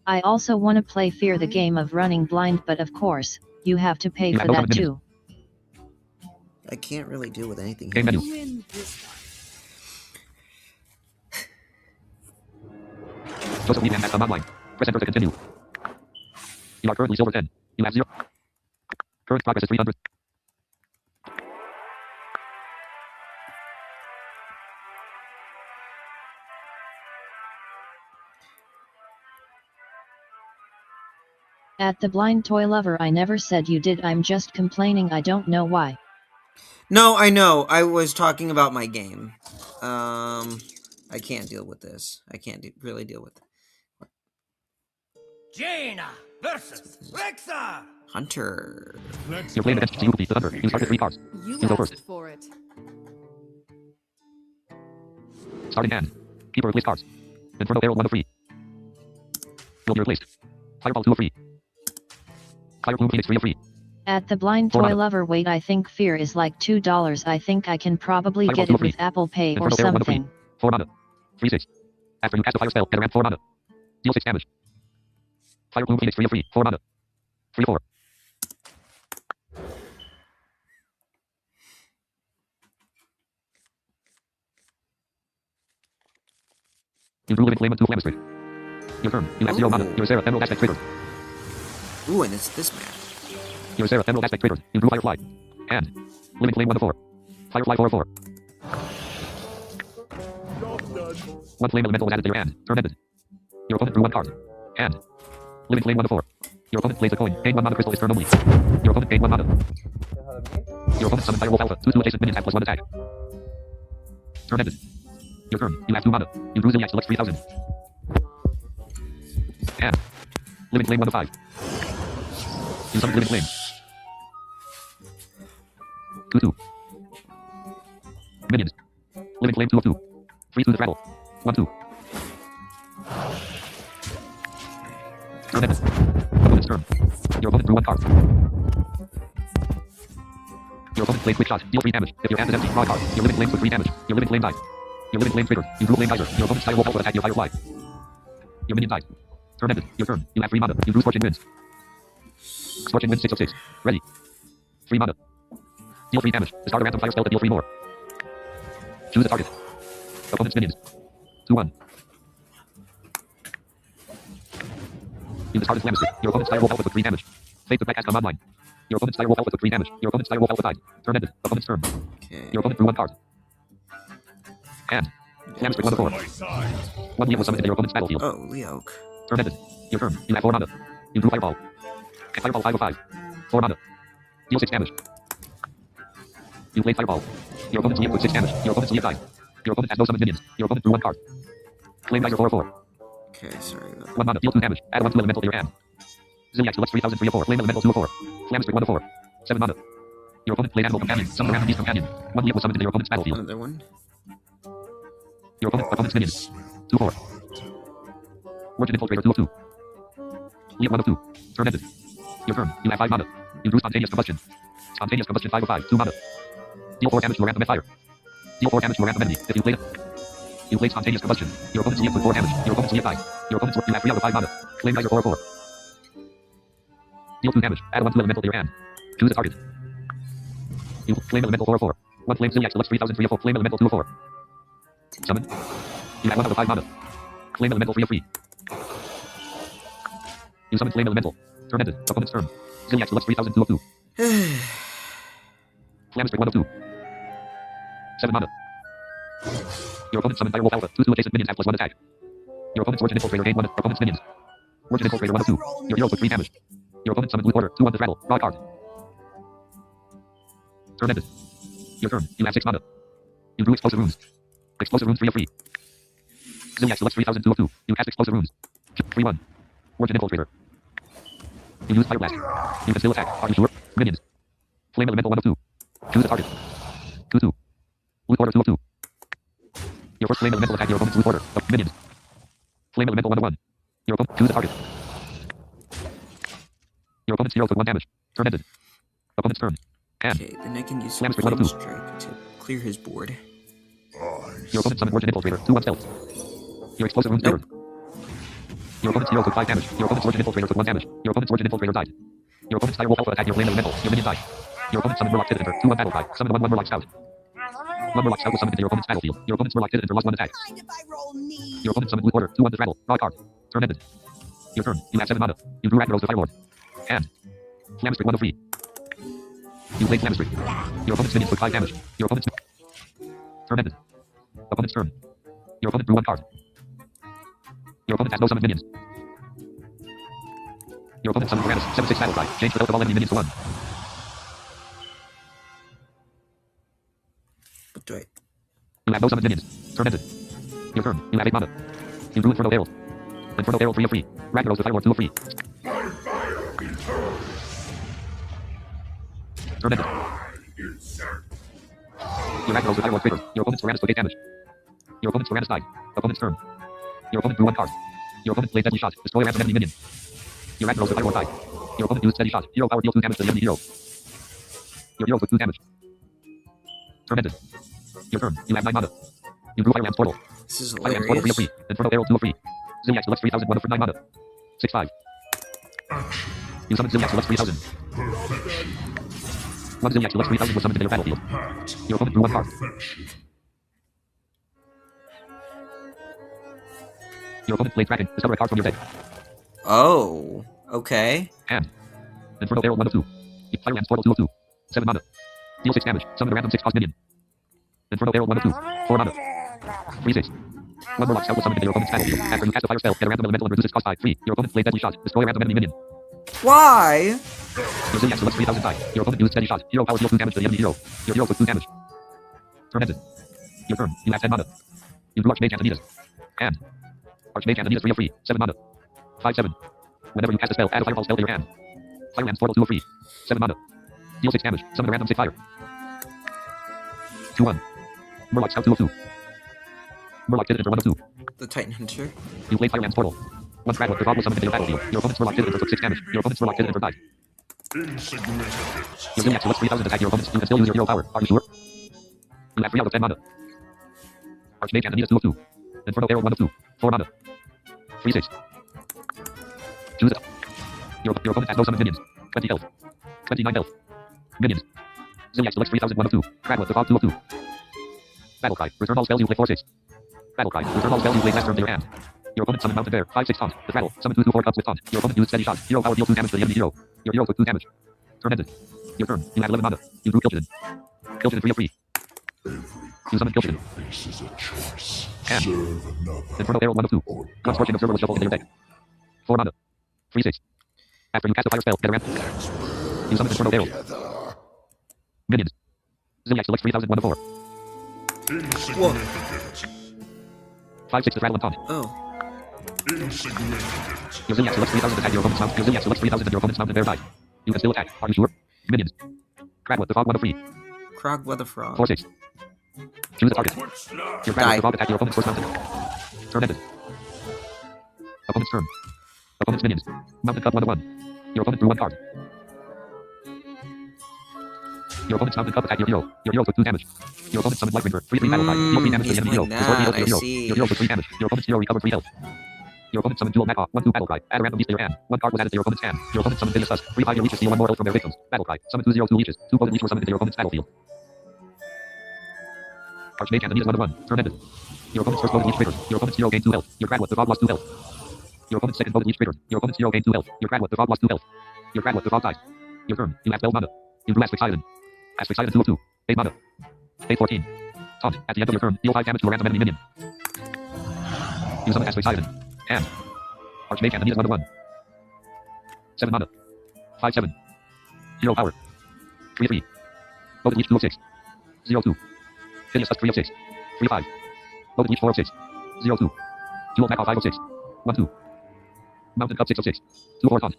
I also want to play Fear the game of running blind, but of course, you have to pay You for have no that summoned too. I can't really deal with anything Game here. menu. Win this Joseph Wheatland has come online. Press enter to continue. You are currently silver 10. You have 0. Current progress is 300. At the Blind Toy Lover, I never said you did. I'm just complaining. I don't know why. No, I know. I was talking about my game. I can't deal with this. I can't really deal with it. Jaina versus Rexar. Hunter. You're playing against Yuki, the Thunder. You started 3 cards. You You go first. asked for it. Starting hand. Keeper replaced cards. Inferno Arrow 1 of 3. Will be replaced. Fireball 2 of 3. Fire Bloom Phoenix 3 of 3. At the Blind Four Toy mana. Lover, wait, I think Fear is like $2. I think I can probably Fireball get 2 it of 3. with Apple Pay or Inferno Arrow 1 of 3. something. 4 mana. 3-6. After you cast a fire spell, get a ramp 4 mana. Deal 6 damage. Fire Bloom Phoenix 3 of 3. 4 mana. 3-4. You drew Living Flame and 2 Flamistrate. Your turn. You have 0 mana. Your Sarah Emerald Aspect triggered. Ooh, and it's this man. Your Sarah Emerald Aspect triggered. You drew Firefly. And Living Flame 1 of 4. Firefly 4 of 4. One flame elemental was added to your hand. Turn ended. Your opponent drew 1 card. And Living Flame 1 of 4. Your opponent plays a coin. Gain 1 mana crystal is turn only. Your opponent gained 1 mana. Your opponent summons Direwolf Alpha. 2 adjacent minions have +1 attack. Turn ended. Your turn. You have 2 mana. You drew Zilliax, select 3000. And Living Flame 1 of 5. You summon Living Flame. 2/2. Minions. Living Flame 2 of 2. 3/2 the travel. 1/2. Turn ended. Opponent's turn. Your opponent drew 1 card. Your opponent played quick shot. Deal 3 damage. If your hand is empty, draw a card. Your living flame took 3 damage. Your living flame died. Your living flame triggered. You drew flame geyser. Your opponent's Direwolf Alpha attacked your Firefly. Your minion died. Turn ended. Your turn. You have 3 mana. You drew Scorching Winds. Scorching Winds 6 of 6. Ready. 3 mana. Deal 3 damage. Discard a random fire spell to deal 3 more. Choose a target. Opponent's minions. 2/1. You discarded Flamestry. Your opponent's Direwolf Alpha took 3 damage. Fate effect has come online. Your opponent's Direwolf Alpha took 3 damage. Your opponent's Direwolf Alpha died. Turn ended. Opponent's turn. Okay. Your opponent drew 1 card. And Flamestry 1 of 4. 1 Leo was summoned into your opponent's battlefield. Oh, Leok. Turn ended. Your turn. You have 4 mana. You drew Fireball. Fireball 5 of 5. 4 mana. Deal 6 damage. You played Fireball. Your opponent's Leo took 6 damage. Your opponent's Leo died. Your opponent has no summoned minions. Your opponent drew 1 card. Flame Geyser 4 of 4. Okay, sorry about 1 mana. Deal 2 damage. Add 1 to elemental to your hand. Zilliax selects 3003 of 4. Flame elemental 2 of 4. Flamestry 1 of 4. 7 mana. Your opponent played Animal Companion. Summon a random beast companion. 1 Leo was summoned into your opponent's battlefield. another one. Your opponent's minions. 2/4. Origin Infiltrator 2 of 2. Leo 1 of 2. Turn ended. Your turn. You have 5 mana. You drew Spontaneous Combustion. Spontaneous Combustion 5 of 5. 2 mana. Deal 4 damage to a random fire. Deal 4 damage to a random enemy. If you played it. You played Spontaneous Combustion. Your opponent's Leo took 4 damage. Your opponent's Leo died. Your opponent's you have 3 out of 5 mana. Flame Geyser 4 of 4. Deal 2 damage. Add 1 to elemental to your hand. Choose a target. You flame elemental 4 of 4. 1 flame Zilliax selects 3003 of 4. Flame elemental 2 of 4. Summon. You have 1 out of 5 mana. Flame elemental 3 of 3. You summon flame elemental. Turn ended. Opponent's turn. Zilliax selects 3002 of 2. Flamestry 1 of 2. 7 mana. Your opponent summoned Direwolf Alpha. 2/2 adjacent minions have +1 attack. Your opponent's Origin Infiltrator gained 1 of opponent's minions. Origin Infiltrator 1 of 2. Your hero took 3 damage. Your opponent summoned Blue Order. 2/1 to rattle. Draw a card. Turn ended. Your turn. You have 6 mana. You drew Explosive Runes. Explosive Runes 3 of 3. Zilliax selects 3002 of 2. You cast Explosive Runes. 3/1. Origin Infiltrator. You use Fire Blast. You can still attack. Are you sure? Minions. Flame Elemental 1 of 2. Choose a target. 2/2. Blue Order 2 of 2. Your first Flame Elemental attack your opponent's Blue Order. Minions. Flame Elemental 1 of 1. Your opponent choose a target. Your opponent's hero took 1 damage. Turn ended. Opponent's turn. And Okay, then I can use Flamestry Flame 1 of 2. Strike to clear his board. Your opponent summoned Origin Infiltrator. 2/1 stealth. Your Explosive Runes triggered. Your opponent's hero took 5 damage. Your opponent's Origin Infiltrator took 1 damage. Your opponent's Origin Infiltrator died. Your opponent's Direwolf Alpha attacked your Flame Elemental. Your minion died. Your opponent's summoned Murloc Titanitor. 2/1 battle cry. Summon 1 Murloc Scout. 1 Murloc Scout was summoned into your opponent's battlefield. Your opponent's Murloc Titanitor lost 1 attack. Your opponent summoned Blue Order. 2/1 to rattle. Draw a card. Turn ended. Your turn. You have 7 mana. You drew Ragnaros the Firelord. And Flamestry 1 of 3. You played Flamestry. Your opponent's minions took 5 damage. Your opponent's turn ended. Opponent's turn. Your opponent drew 1 card. Your opponent has no summoned minions. Your opponent summoned Tyrannus. 7/6 battle cry. Change the health of all enemy minions to 1. What do I... You have no summoned minions. Turn ended. Your turn. You have 8 mana. You drew Infernal Herald. Infernal Herald 3 of 3. Ragnaros the Firelord 2 of 3. Turn ended. Your Ragnaros the Firelord triggered. Your opponent's Tyrannus took 8 damage. Your opponent's Tyrannus died. Opponent's turn. Your opponent drew 1 card. Your opponent played Deadly Shot. Destroy a random enemy minion. Your Ragnaros the Firelord died. Your opponent used Steady Shot. Hero power deal 2 damage to the enemy hero. Your hero took 2 damage. Turn ended. Your turn. You have 9 mana. You drew Fireman's Portal. This is Fireman's Portal 3 of 3. hilarious. Infernal Herald 2 of 3. Zilliax selects 3001 for 9 mana. 6/5. You summon Zilliax selects 3000. 1 Zilliax selects 3000 was summoned into your battlefield. Your opponent drew 1 card. Your opponent played Dragon. Discover a card from your deck. Oh, okay. And Infernal Herald 1 of 2. Fireman's Portal 2 of 2. 7 mana. Deal 6 damage. Summon a random 6 cost minion. Infernal Herald 1 of 2. 4 mana. 3/6. 1 Murloc Scout was summoned into your opponent's battlefield. After you cast a fire spell, get a random elemental and reduce its cost by 3. Your opponent played Deadly Shot. Destroy a random enemy minion. Why? Your Zodiac selects 3,000 die. Your opponent used steady shot. Hero power deals 2 damage to the enemy hero. Your hero took 2 damage. Turn ended. Your turn. You have 10 mana. You drew Archmage Antonidas. Hand. Archmage Antonidas 3 of 3. 7 mana. 5/7. Whenever you cast a spell, add a fireball spell to your hand. Fireman's Portal 2 of 3. 7 mana. Deal 6 damage. Summon a random 6 fire. 2/1. Murloc Scout 2 of 2. Murloc Pit Enter 1 of 2. The Titan Hunter. You play Fireman's Portal. One Scrag the frog will summon into your battlefield. Your opponent's Murloc Pit Enter took 6 damage. Your opponent's Murloc Pit Enter died. Your Zodiac selects 3,000 attack your opponents. You can still use your hero power. Are you sure? You have 3 out of 10 mana. Archmage Antonidas 2 of 2. Inferno Arrow 1 of 2. 4 mana. 3/6. Choose it. Your opponent has no summoned minions. 20 health. 29 health. Minions. Zodiac selects 3,001 of 2. Cragwood the Fog 2 of 2. Battlecry. Return all spells you play 4/6. Battlecry. Return all spells you play last turn to your hand. Your opponent summoned Mountain Bear. 5/6 taunt. The Rattle. Summon 2/4 cups with taunt. Your opponent used steady shot. Hero power deal 2 damage to the enemy hero. Your hero took 2 damage. Turn ended. Your turn. You have 11 mana. You drew Kil'jaeden. Kil'jaeden 3 of 3. You summon Kil'jaeden. Hand. Inferno Arrow 1 of 2. Gun Scorching Observer will shuffle into your deck. 4 mana. 3/6. After you cast a fire spell, get a ramp. You summon Inferno Arrow. Minions. Zodiac selects 3,001 of 4. Whoa. 5/6 the Rattle and taunt. Oh. Your Zodiac selects 3,000 attack your opponent's mount. Your Zodiac selects 3,000 and your opponent's Mountain Bear died. You can still attack. Are you sure? Minions. Cragwood the Fog 1 of 3. Krogwa the Frog. 4/6. Choose a target. Your Cragwood Die. the Fog attack your opponent's first mountain. Turn ended. Opponent's turn. Opponent's minions. Mountain Cup 1 of 1. Your opponent drew 1 card. Your opponent's Mountain Cup attack your hero. Your hero took 2 damage. Your opponent summoned Lightbringer. 3/3 battle cry. Deal 3 damage to the he's enemy hero. playing Restore the hero that, to your I hero. see. Your hero took 3 damage. Your opponent's hero recovered 3 health. Your opponent summoned Dual Maccaw. 1/2 battle cry. Add a random beast to your hand. 1 card was added to your opponent's hand. Your opponent summoned Vicious Tusk. 3 5 leeches steal 1 more health from their victims. Battle cry. Summon 2/0 2 leeches. 2 golden leeches were summoned into your opponent's battlefield. Archmage Antonidas 1 of 1. Turn ended. Your opponent's first golden leech triggered. Your opponent's hero gained 2 health. Your Cragwood the Frog lost 2 health. Your opponent's second golden leech triggered. Your opponent's hero gained 2 health. Your Cragwood the Frog lost 2 health. Your Cragwood the Frog died. Your turn. You have 12 mana. You drew Asphyxian. Asphyxian 2 of 2. 8 mana. 8/14. Taunt. At the end of your turn, deal 5 damage to a random enemy minion. You summon Asphyxian. Hand. Archmage Antonidas 1 of 1. 7 mana. 5/7. Hero power. 3/3. Golden leech 2 of 6. 0/2. Hideous Tusk 3 of 6. 3/5. Golden leech 4 of 6. 0/2. Dual Maccaw 5 of 6. 1/2. Mountain Cup 6 of 6. 2/4 taunt.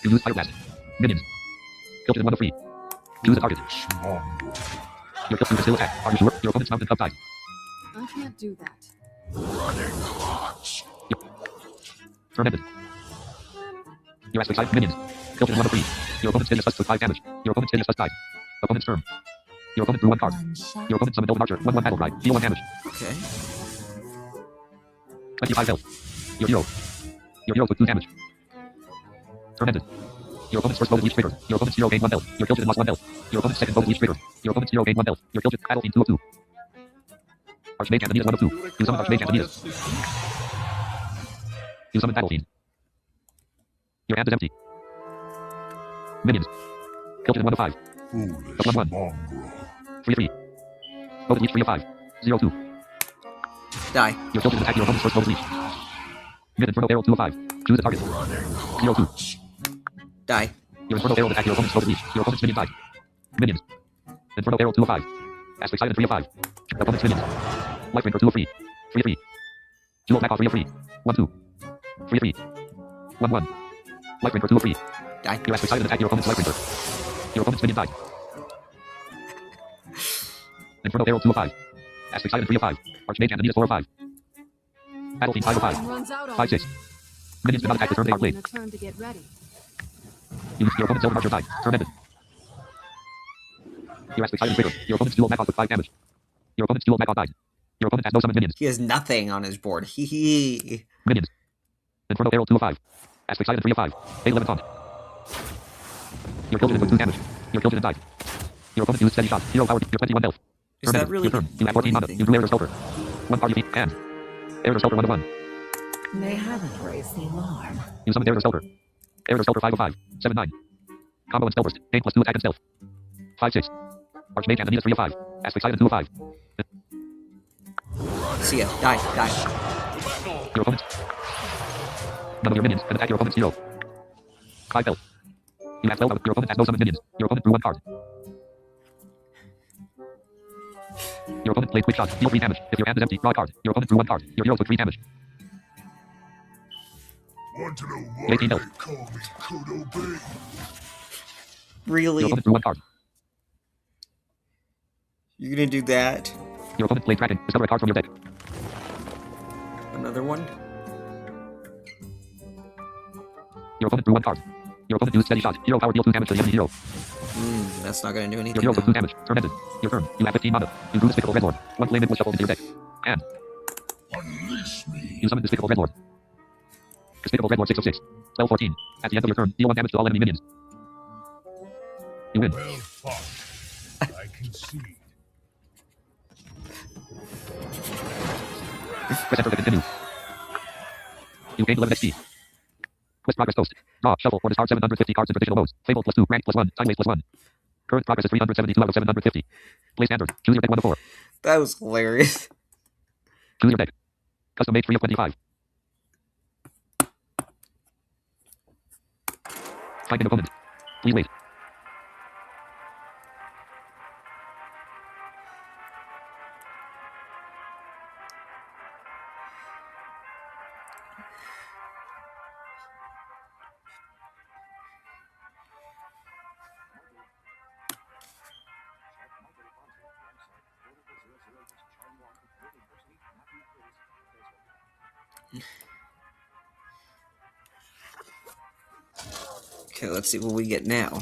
You use Fire Blast. Minions. Kil'jaeden 1 of 3. Choose a target. Your Kil'jaeden can still attack. Are you sure? Your opponent's Mountain Cup died. I can't do that. Turn ended. Your Asphyxian minions. Kil'jaeden 1 of 3. Your opponent's Hideous Tusk took 5 damage. Your opponent's Hideous Tusk died. Opponent's turn. Your opponent drew 1 card. Your opponent summoned Elven Archer. 1/1 battle cry. Deal 1 damage. Okay. 25 health. Your hero took 2 damage. Turn ended. Your opponent's first golden leech triggered. Your opponent's hero gained 1 health. Your Kil'jaeden lost 1 health. Your opponent's second golden leech triggered. Your opponent's hero gained 1 health. Your Kil'jaeden battle team 2 of 2. Archmage Antonidas 1 of 2. You summon Archmage Antonidas. You summon battle team. Your hand is empty. Minions. Kil'jaeden 1 of 5. Up 1/1. 3/3. Golden leech 3 of 5. 0/2. Die. Your Kil'jaeden attack your opponent's first golden leech. Mid Inferno Arrow 2 of 5. Choose a target. 0/2. Die. Your Inferno Arrow attack your opponent's golden leech. Your opponent's minion died. Minions. Inferno Arrow 2 of 5. Asphyxian 3 of 5. Opponent's minions. Lightbringer 2 of 3. 3/3. Dual Maccaw 3 of 3. 1/2. 3/3. 1/1. Lightbringer 2 of 3. Die. You Asphyxian attack your opponent's Lightbringer. Your opponent's minion died. Inferno Arrow 2 of 5. Asphyxian 3 of 5. Archmage Antonidas 4 of 5. Battle team 5 of 5. Time runs out 5/6. Minions do not attack the turn they are played. A turn to get ready. Your opponent's Elven Archer died. Turn ended. Your Asphyxian trigger. Your opponent's Dual Maccaw took 5 damage. Your opponent's Dual Maccaw died. Your opponent has no summoned minions. He has nothing on his board. Hee. Minions. Inferno Arrow 2 of 5. Asphyxian 3 of 5. 8/11 taunt. Your Kil'jaeden took 2 damage. Your Kil'jaeden died. Your opponent used steady shot. Hero power. Your 21 health. Is Turn that ended. really Your turn. You have 14 mana. anything? You drew Air Sculptor. 1 card you beat. Hand. Air Sculptor 1 of 1. They haven't raised the alarm. You summon Air Sculptor. Air Sculptor 5 of 5. 7/9. Combo and spell burst. Gain +2 attack and stealth. 5/6. Archmage Antonidas 3 of 5. Asphyxian 2 of 5. See ya. Die. Die. Your opponent. None of your minions can attack your opponent's hero. 5 health. You have 12 out. Your opponent has no summoned minions. Your opponent drew 1 card. Your opponent played quick shot. Deal 3 damage. If your hand is empty, draw a card. Your opponent drew 1 card. Your hero took 3 damage. Want to know why 18 they health. call me Kodo Bay? Really? Your opponent drew 1 card. You're gonna do that? Your opponent played Dragon. Discover a card from your deck. Another one? Your opponent drew 1 card. Your opponent used steady shot. Hero power deal 2 damage to the enemy hero. That's not gonna do Your anything hero took 2 now. damage. Turn ended. Your turn. You have 15 mana. You drew Despicable Red Lord. 1 flame was shuffled into your deck. And Unleash me. you summon Despicable Red Lord. Despicable Red Lord 606. Spell 14. At the end of your turn, deal 1 damage to all enemy minions. You win. Well fought. I concede. Press enter to continue. You gained 11 XP. Quest progress post. Draw, shuffle, or discard 750 cards in traditional modes. Fable +2, rank +1, time waste +1. Current progress is 372 out of 750. Play standard. Choose your deck 1 to 4. That was hilarious. Choose your deck. Custom made 3 of 25. Find an opponent. Please wait. Okay, let's see what we get now.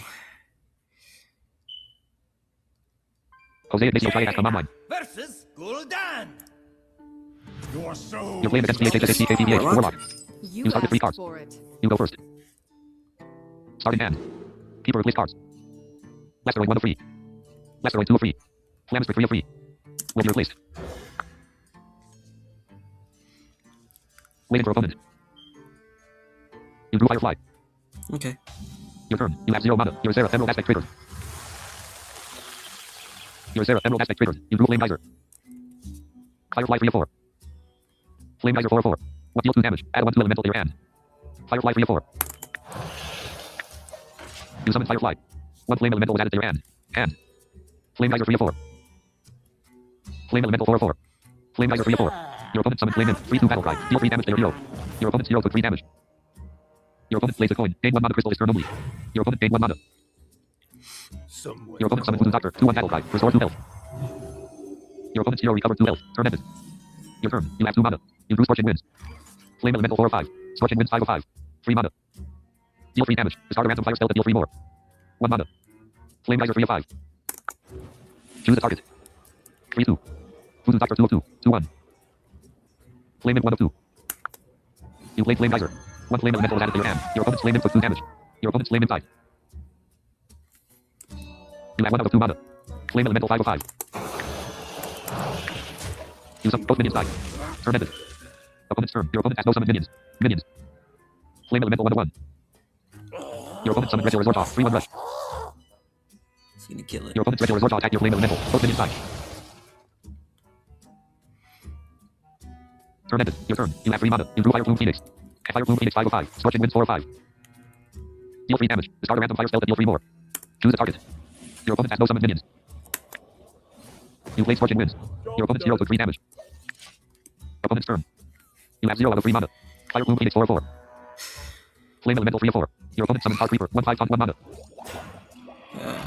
Jose Ignacio Triad has come online. Versus Gul'dan. You're so. You're playing against BHP Warlock. You You start with 3 asked cards. for it. You go first. Starting hand. Keeper replace cards. Blasteroid 1 of 3. Blasteroid 2 of 3. Flamster 3 of 3. Will be replaced. Waiting for opponent. You drew Firefly. Okay. Your turn. You have 0 mana. Your Zera Emerald Aspect triggered. Your Zera Emerald Aspect triggered. You drew Flame Geyser. Firefly 3 of 4. Flame Geyser 4 of 4. What deals 2 damage? Add 1 to elemental to your hand. Firefly 3 of 4. You summon Firefly. 1 flame elemental was added to your hand. Hand. Flame Geyser 3 of 4. Flame elemental 4 of 4. Flame Geyser 3 of 4. Your opponent summoned Flame in. 3-2 battle cry. Deal 3 damage to your hero. Your opponent's hero took 3 damage. Your opponent plays a coin. Gain 1 mana crystal this turn only. Your opponent gained 1 mana. Somewhere. Your opponent summoned Voodoo Doctor. 2-1 battle cry. Restore 2 health. Your opponent's hero recovered 2 health. Turn ended. Your turn. You have 2 mana. You drew Scorching Winds. Flame elemental 4 of 5. Scorching Winds 5 of 5. 3 mana. Deal 3 damage. Discard a random fire spell to deal 3 more. 1 mana. Flame Geyser 3 of 5. Choose a target. 3-2. Voodoo Doctor 2 of 2. 2-1. Flame in 1 of 2. You played Flame Geyser. 1 flame elemental was added to your hand. Your opponent's flame in took 2 damage. Your opponent's flame in died. You have 1 out of 2 mana. Flame elemental 5 of 5. You summon both minions died. Turn ended. Opponent's turn. Your opponent has no summoned minions. Minions. Flame elemental 1 to 1. Your opponent summoned Red Resort 3-1 rush. He's gonna kill it. Your opponent's Red Resort attacked your flame elemental. Both minions died. Turn ended. Your turn. You have 3 mana. You drew Fire Plume Phoenix. Fire Plume Phoenix 5 of 5. Scorching Winds 4 of 5. Deal 3 damage. Discard a random fire spell to deal 3 more. Choose a target. Your opponent has no summoned minions. You played Scorching Winds. Your opponent's hero took 3 damage. Opponent's turn. You have 0 out of 3 mana. Fire Plume Phoenix 4 of 4. Flame Elemental 3 of 4. Your opponent summons Star Creeper 1/5 on 1 mana.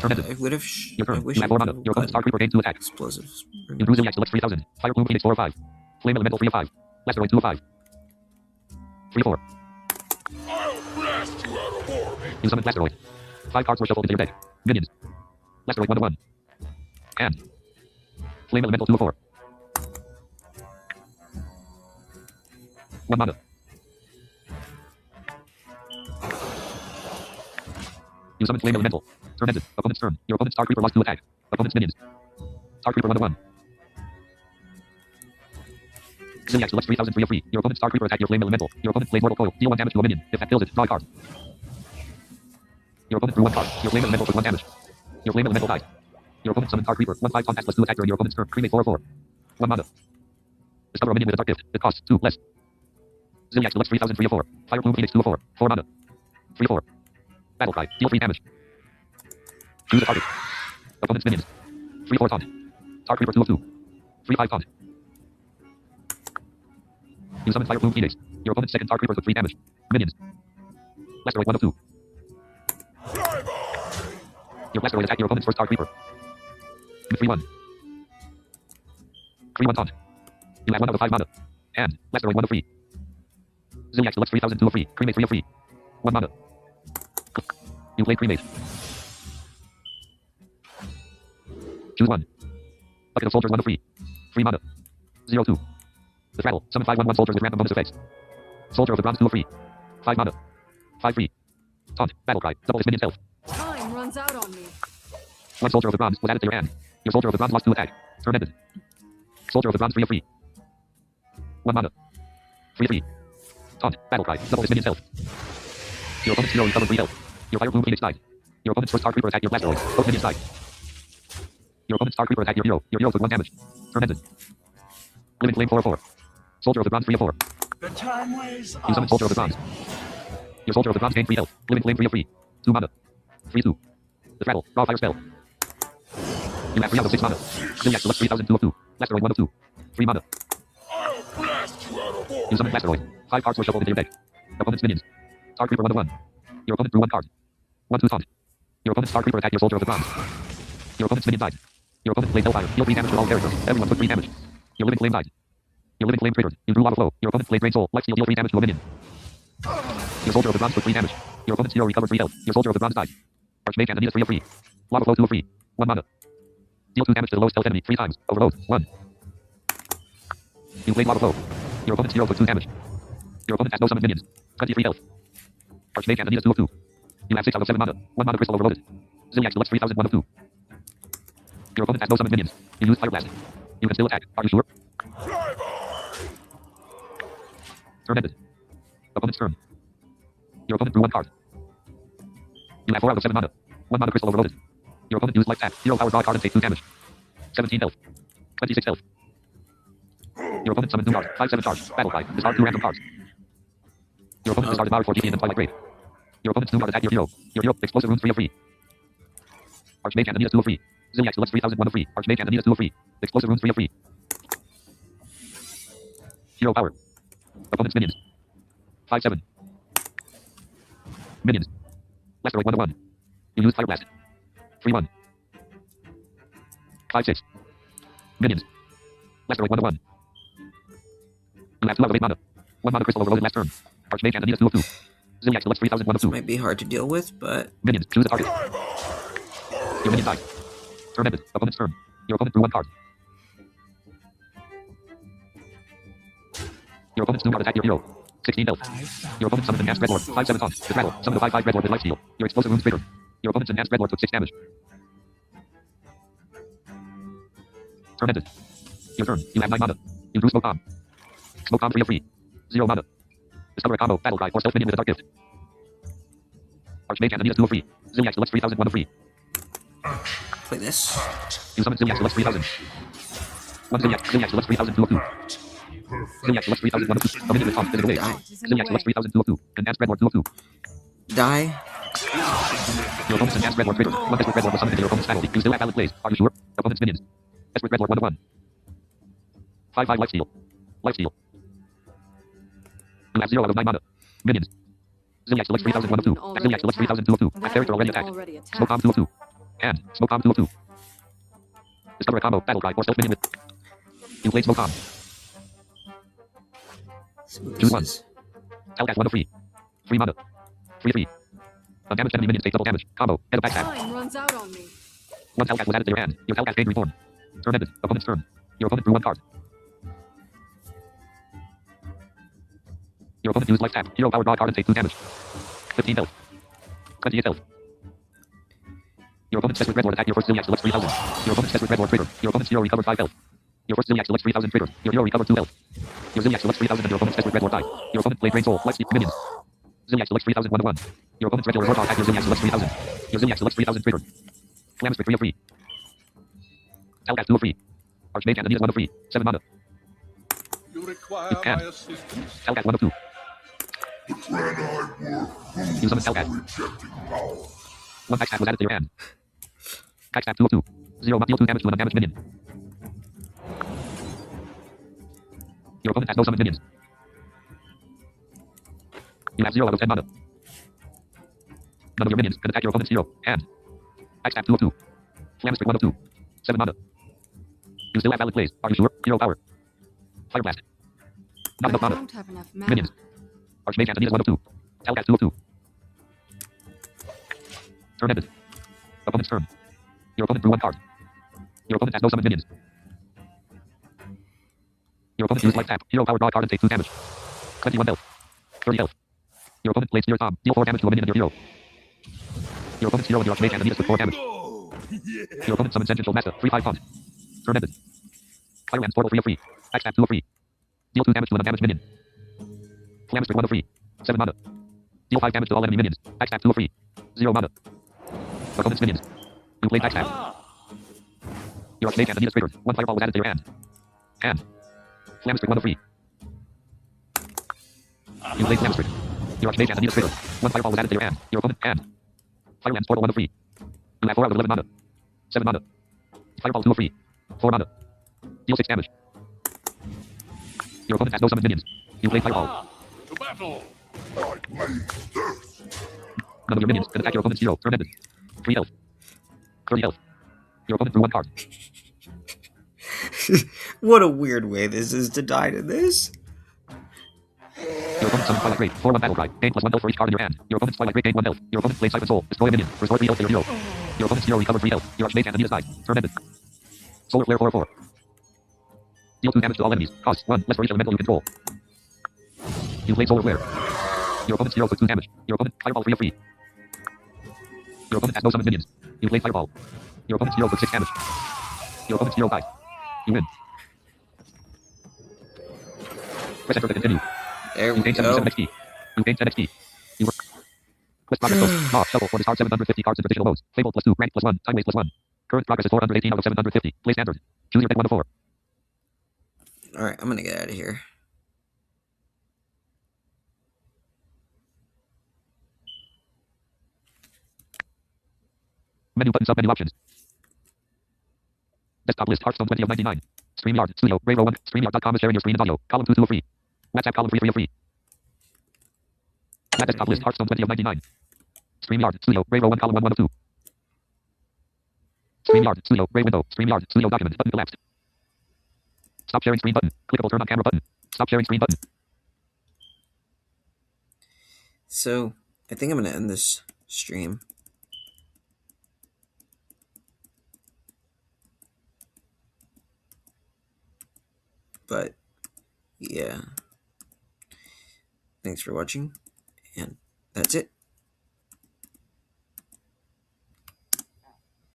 Turn ended. I would have. Your I turn. wish You I have 4 would mana. have Your opponent's Star Creeper gained 2 attack. explosives. You drew Ziliax Select 3000. Fire Plume Phoenix 4 of 5. Flame Elemental 3 of 5. Blasteroid 2 of 5. 3-4. I'll blast you out of orbit. You summon Blasteroid. 5 cards were shuffled into your deck. Minions. Blasteroid 1 to 1. And Flame Elemental 2 of 4. 1 mana. You summon Flame Elemental. Turn ended. Opponent's turn. Your opponent's Star Creeper lost 2 attack. Opponent's minions. Star Creeper 1 to 1. Ziliax Select 3000 free of free. Your opponent's Star Creeper attacked your Flame Elemental. Your opponent plays Mortal Coil. Deal 1 damage to a minion. If that kills it, draw a card. Your opponent drew 1 card. Your Flame Elemental took 1 damage. Your Flame Elemental died. Your opponent summoned Star Creeper. 1/5 contact +2 attack during your opponent's turn. Cremate 4 of 4. 1 mana. Discover a minion with a dark gift. It costs 2 less. Ziliax Select 3000 free of 4. Fire Plume Phoenix 2 of 4. 4 mana. 3-4. Battle cry. Deal 3 damage. Choose a target. Opponent's minions. 3/4 taunt. Tar Creeper 2 of 2. 3/5 taunt. You summon Fire Plume Phoenix. Your opponent's second Tar Creeper took 3 damage. Minions. Blastoid 1 of 2. Your Blastoid attacked your opponent's first Tar Creeper. 3/1. 3/1 taunt. You have 1 out of 5 mana. And Blastoid 1 of 3. Zilliax selects 3002 of 3. Cremate 3 of 3. 1 mana. You play Cremate. Choose 1. Bucket of Soldiers 1 of 3. 3 mana. 0/2. The Rattle. Summon 5/1/1 soldiers with random bonus effects. Soldier of the Bronze 2 of 3. 5 mana. 5/3. Taunt. Battle cry. Double his minion's health. Time runs out on me. 1 Soldier of the Bronze was added to your hand. Your Soldier of the Bronze lost 2 attack. Turn ended. Soldier of the Bronze 3 of 3. 1 mana. 3/3. Taunt. Battle cry. Double his minion's health. Your opponent's hero recovered 3 health. Your Fire Plume Phoenix died. Your opponent's first Tar Creeper attacked your Blastoid. Both minions died. Your opponent's Tar Creeper attacked your hero. Your hero took 1 damage. Turn ended. Living Flame 4 of 4. Soldier of the Bronze 3 of 4. The time ways You summon Soldier of the Bronze. Your Soldier of the Bronze gained 3 health. Living Flame 3 of 3. 2 mana. 3/2. The Rattle. Raw Fire spell. You have 3 out of 6 mana. Zilliax selects 3002 of 2. Blastoid 1 of 2. 3 mana. I'll blast you out of You orbit. summon Blastoid. 5 cards were shuffled into your deck. Opponent's minions. Tar Creeper 1 of 1. Your opponent drew 1 card. 1/2 taunt. Your opponent's Tar Creeper attacked your Soldier of the Bronze. Your opponent's minion died. Your opponent played Hellfire. Deal 3 damage to all characters. Everyone took 3 damage. Your Living Flame died. Your Living Flame triggered. You drew Lava Flow. Your opponent played Drain Soul. Lifesteal. Deal 3 damage to a minion. Your Soldier of the Bronze took 3 damage. Your opponent's hero recovered 3 health. Your Soldier of the Bronze died. Archmage and Anita 3 of 3. Lava Flow 2 of 3. 1 mana. Deal 2 damage to the lowest health enemy 3 times. Overload. 1. You played Lava Flow. Your opponent's hero took 2 damage. Your opponent has no summoned minions. 23 health. Archmage and Anita 2 of 2. You have 6 out of 7 mana. 1 mana crystal overloaded. Zilliax selects 3001 of 2. Your opponent has no summoned minions. You use Fire Blast. You can still attack. Are you sure? Turn ended. Opponent's turn. Your opponent drew 1 card. You have 4 out of 7 mana. 1 mana crystal overloaded. Your opponent used life tap. Hero power draw a card and take 2 damage. 17 health. 26 health. Your opponent summoned 2 cards. 5/7 charge. Battle cry. Discard 2 random cards. Your opponent discarded Power for GP and Twilight Grave. Your opponent's 2 card attacked your hero. Your hero. Explosive Runes 3 of 3. Archmage and Anita 2 of 3. Zilliax selects 3001 of 3. Archmage and Anita 2 of 3. Explosive Runes 3 of 3. Hero power. Opponent's minions. 5/7. Minions. Blastoid 1 of 1. You use Fire Blast. 3/1. 5/6. Minions. Blastoid 1 of 1. You have 2 out of 8 mana. 1 mana crystal overloaded last turn. Archmage and Anita 2 of 2. Zilliax selects 3001 of 2. Might be hard to deal with, but Minions. Choose a target. Your minion died. Turn ended. Opponent's turn. Your opponent drew 1 card. Your opponent's 2 card attacked your hero. 16 health. Your opponent summoned Enhanced Dreadlord. 5/7 taunt. The Rattle. Summoned a 5/5 Dreadlord with lifesteal. Your explosive runes triggered. Your opponent's Enhanced Dreadlord took 6 damage. Turn ended. Your turn. You have 9 mana. You drew Smoke Bomb. Smoke Bomb 3 of 3. 0 mana. Discover a combo. Battle cry or stealth minion with a dark gift. Archmage and Anita 2 of 3. Zilliax selects 3001 of 3. play this. You summon Zilliax selects 3000. 1 Zilliax. Zilliax selects 3002 of 2. Zilliax selects 3001 of 2. A minion with taunt. Physical wave. Zilliax selects 3002 of 2. Enhanced Dreadlord 2 of 2. Die. Your opponent's Enhanced Dreadlord triggered. 1 Desperate Dreadlord was summoned into your opponent's battle. You still have valid plays. Are you sure? Opponent's minions. Desperate Dreadlord 1 of 1. 5/5 lifesteal. Lifesteal. You have 0 out of 9 mana. Minions. Zilliax selects 3001 of 2. Zilliax selects 3002 of 2. That character already attacked. Smoke Bomb 2 of 2. And Smoke Bomb 2 of 2. Discover a combo. Battle cry or stealth minion with. You played Smoke Bomb. Choose 1. Hellcat 1 of 3. 3 mana. 3/3. A damaged enemy minion takes double damage. Combo. Head of backstab. Time runs out on me. 1 Hellcat was added to your hand. Your Hellcat gained reform. Turn ended. Opponent's turn. Your opponent drew 1 card. Your opponent used life tap. Hero power draw a card and take 2 damage. 15 health. 28 health. Your opponent's Desperate Dreadlord attacked your first Zilliax selects 3000. Your opponent's Desperate Dreadlord triggered. Your opponent's hero recovered 5 health. Your first Zilliax selects 3000 triggered. Your hero recovered 2 health. Your Zilliax selects 3000 and your opponent's Desperate Dreadlord died. Your opponent played Drain Soul. Lifesteal minions. Zilliax selects 3001 of 1. Your opponent's Regular Warthog attacked your Zilliax selects 3000. Your Zilliax selects 3000 triggered. Flamstrike 3 of 3. Hellcat 2 of 3. Archmage and Anita 1 of 3. 7 mana. You require And my assistance. Hellcat 1 of 2. You summon Hellcat. One backstab was added to your hand. Backstab 2 of 2. 0 deal 2 damage to an undamaged minion. Your opponent has no summoned minions. You have 0 out of 10 mana. None of your minions can attack your opponent's hero. Hand. Backstab 2 of 2. Flamstrike 1 of 2. 7 mana. You still have valid plays. Are you sure? Hero power. Fire blast. Not enough I mana. don't have enough mana. Minions. Archmage Anthony is 1 of 2. Hellcat 2 of 2. Turn ended. Opponent's turn. Your opponent drew 1 card. Your opponent has no summoned minions. Your opponent used life tap. Hero power, draw a card and take 2 damage. 21 health. 30 health. Your opponent plays Spear Tom. Deal 4 damage to a minion of your hero. Your opponent's hero and your Archmage Anthony took 4 damage. Your opponent summons Engine Master. 3/5 font. Turn ended. Fireman's Portal 3 of 3. Backstab 2 of 3. Deal 2 damage to an undamaged minion. Flamstrike 1 of 3. 7 mana. Deal 5 damage to all enemy minions. Backstab 2 of 3. 0 mana. Opponent's minions. You played backstab. Your Archmage Anthony is triggered. 1 fireball was added to your hand. Hand. Flamstrike 1 of 3. You played Flamstrike. Your Archmage Anthony is triggered. 1 fireball was added to your hand. Your opponent. Hand. Fireman's Portal 1 of 3. You have 4 out of 11 mana. 7 mana. Fireball 2 of 3. 4 mana. Deal 6 damage. Your opponent has no summoned minions. You play Fireball. To battle! None of your minions can attack your opponent's hero. Turn ended. 3 health. 30 health. Your opponent drew 1 card. What a weird way this is to die to this. Your opponent summoned Twilight Great. 4/1 battle cry. Gain +1 health for each card in your hand. Your opponent's Twilight Great gained 1 health. Your opponent plays Siphon Soul. Destroy a minion. Restore 3 health to your hero. Your opponent's hero recovered 3 health. Your Archmage Anthony has died. Turn ended. Solar Flare 4 of 4. Deal 2 damage to all enemies. Cost 1 less for each elemental you control. You played Solar Flare. Your opponent's hero took 2 damage. Your opponent Fireball 3 of 3. Your opponent has no summoned minions. You played Fireball. Your opponent's hero took 6 damage. Your opponent's hero died. You win. Press enter to continue. There You we gained go. 77 XP. You gained 10 XP. You were... Quest progress post. Draw. Shuffle. For discard 750 cards in traditional modes. Fable +2. Rank +1. Time waste +1. Current progress is 418 out of 750. Play standard. Choose your deck 1 to 4. Alright, I'm gonna get out of here. Menu button, sub-menu options. Desktop list, Hearthstone 20 of 99. StreamYard, Studio, Bravo 1, StreamYard.com is sharing your screen and audio. Column 2 of 3. WhatsApp column 3 of 3. Desktop list, Hearthstone 20 of 99. StreamYard, Studio, Bravo 1, column 1 of 2. StreamYard, Studio, Brave window, StreamYard, Studio document, button collapsed. Stop sharing screen button. Clickable turn on camera button. Stop sharing screen button. So, I think I'm gonna end this stream. But, yeah. Thanks for watching, and that's it.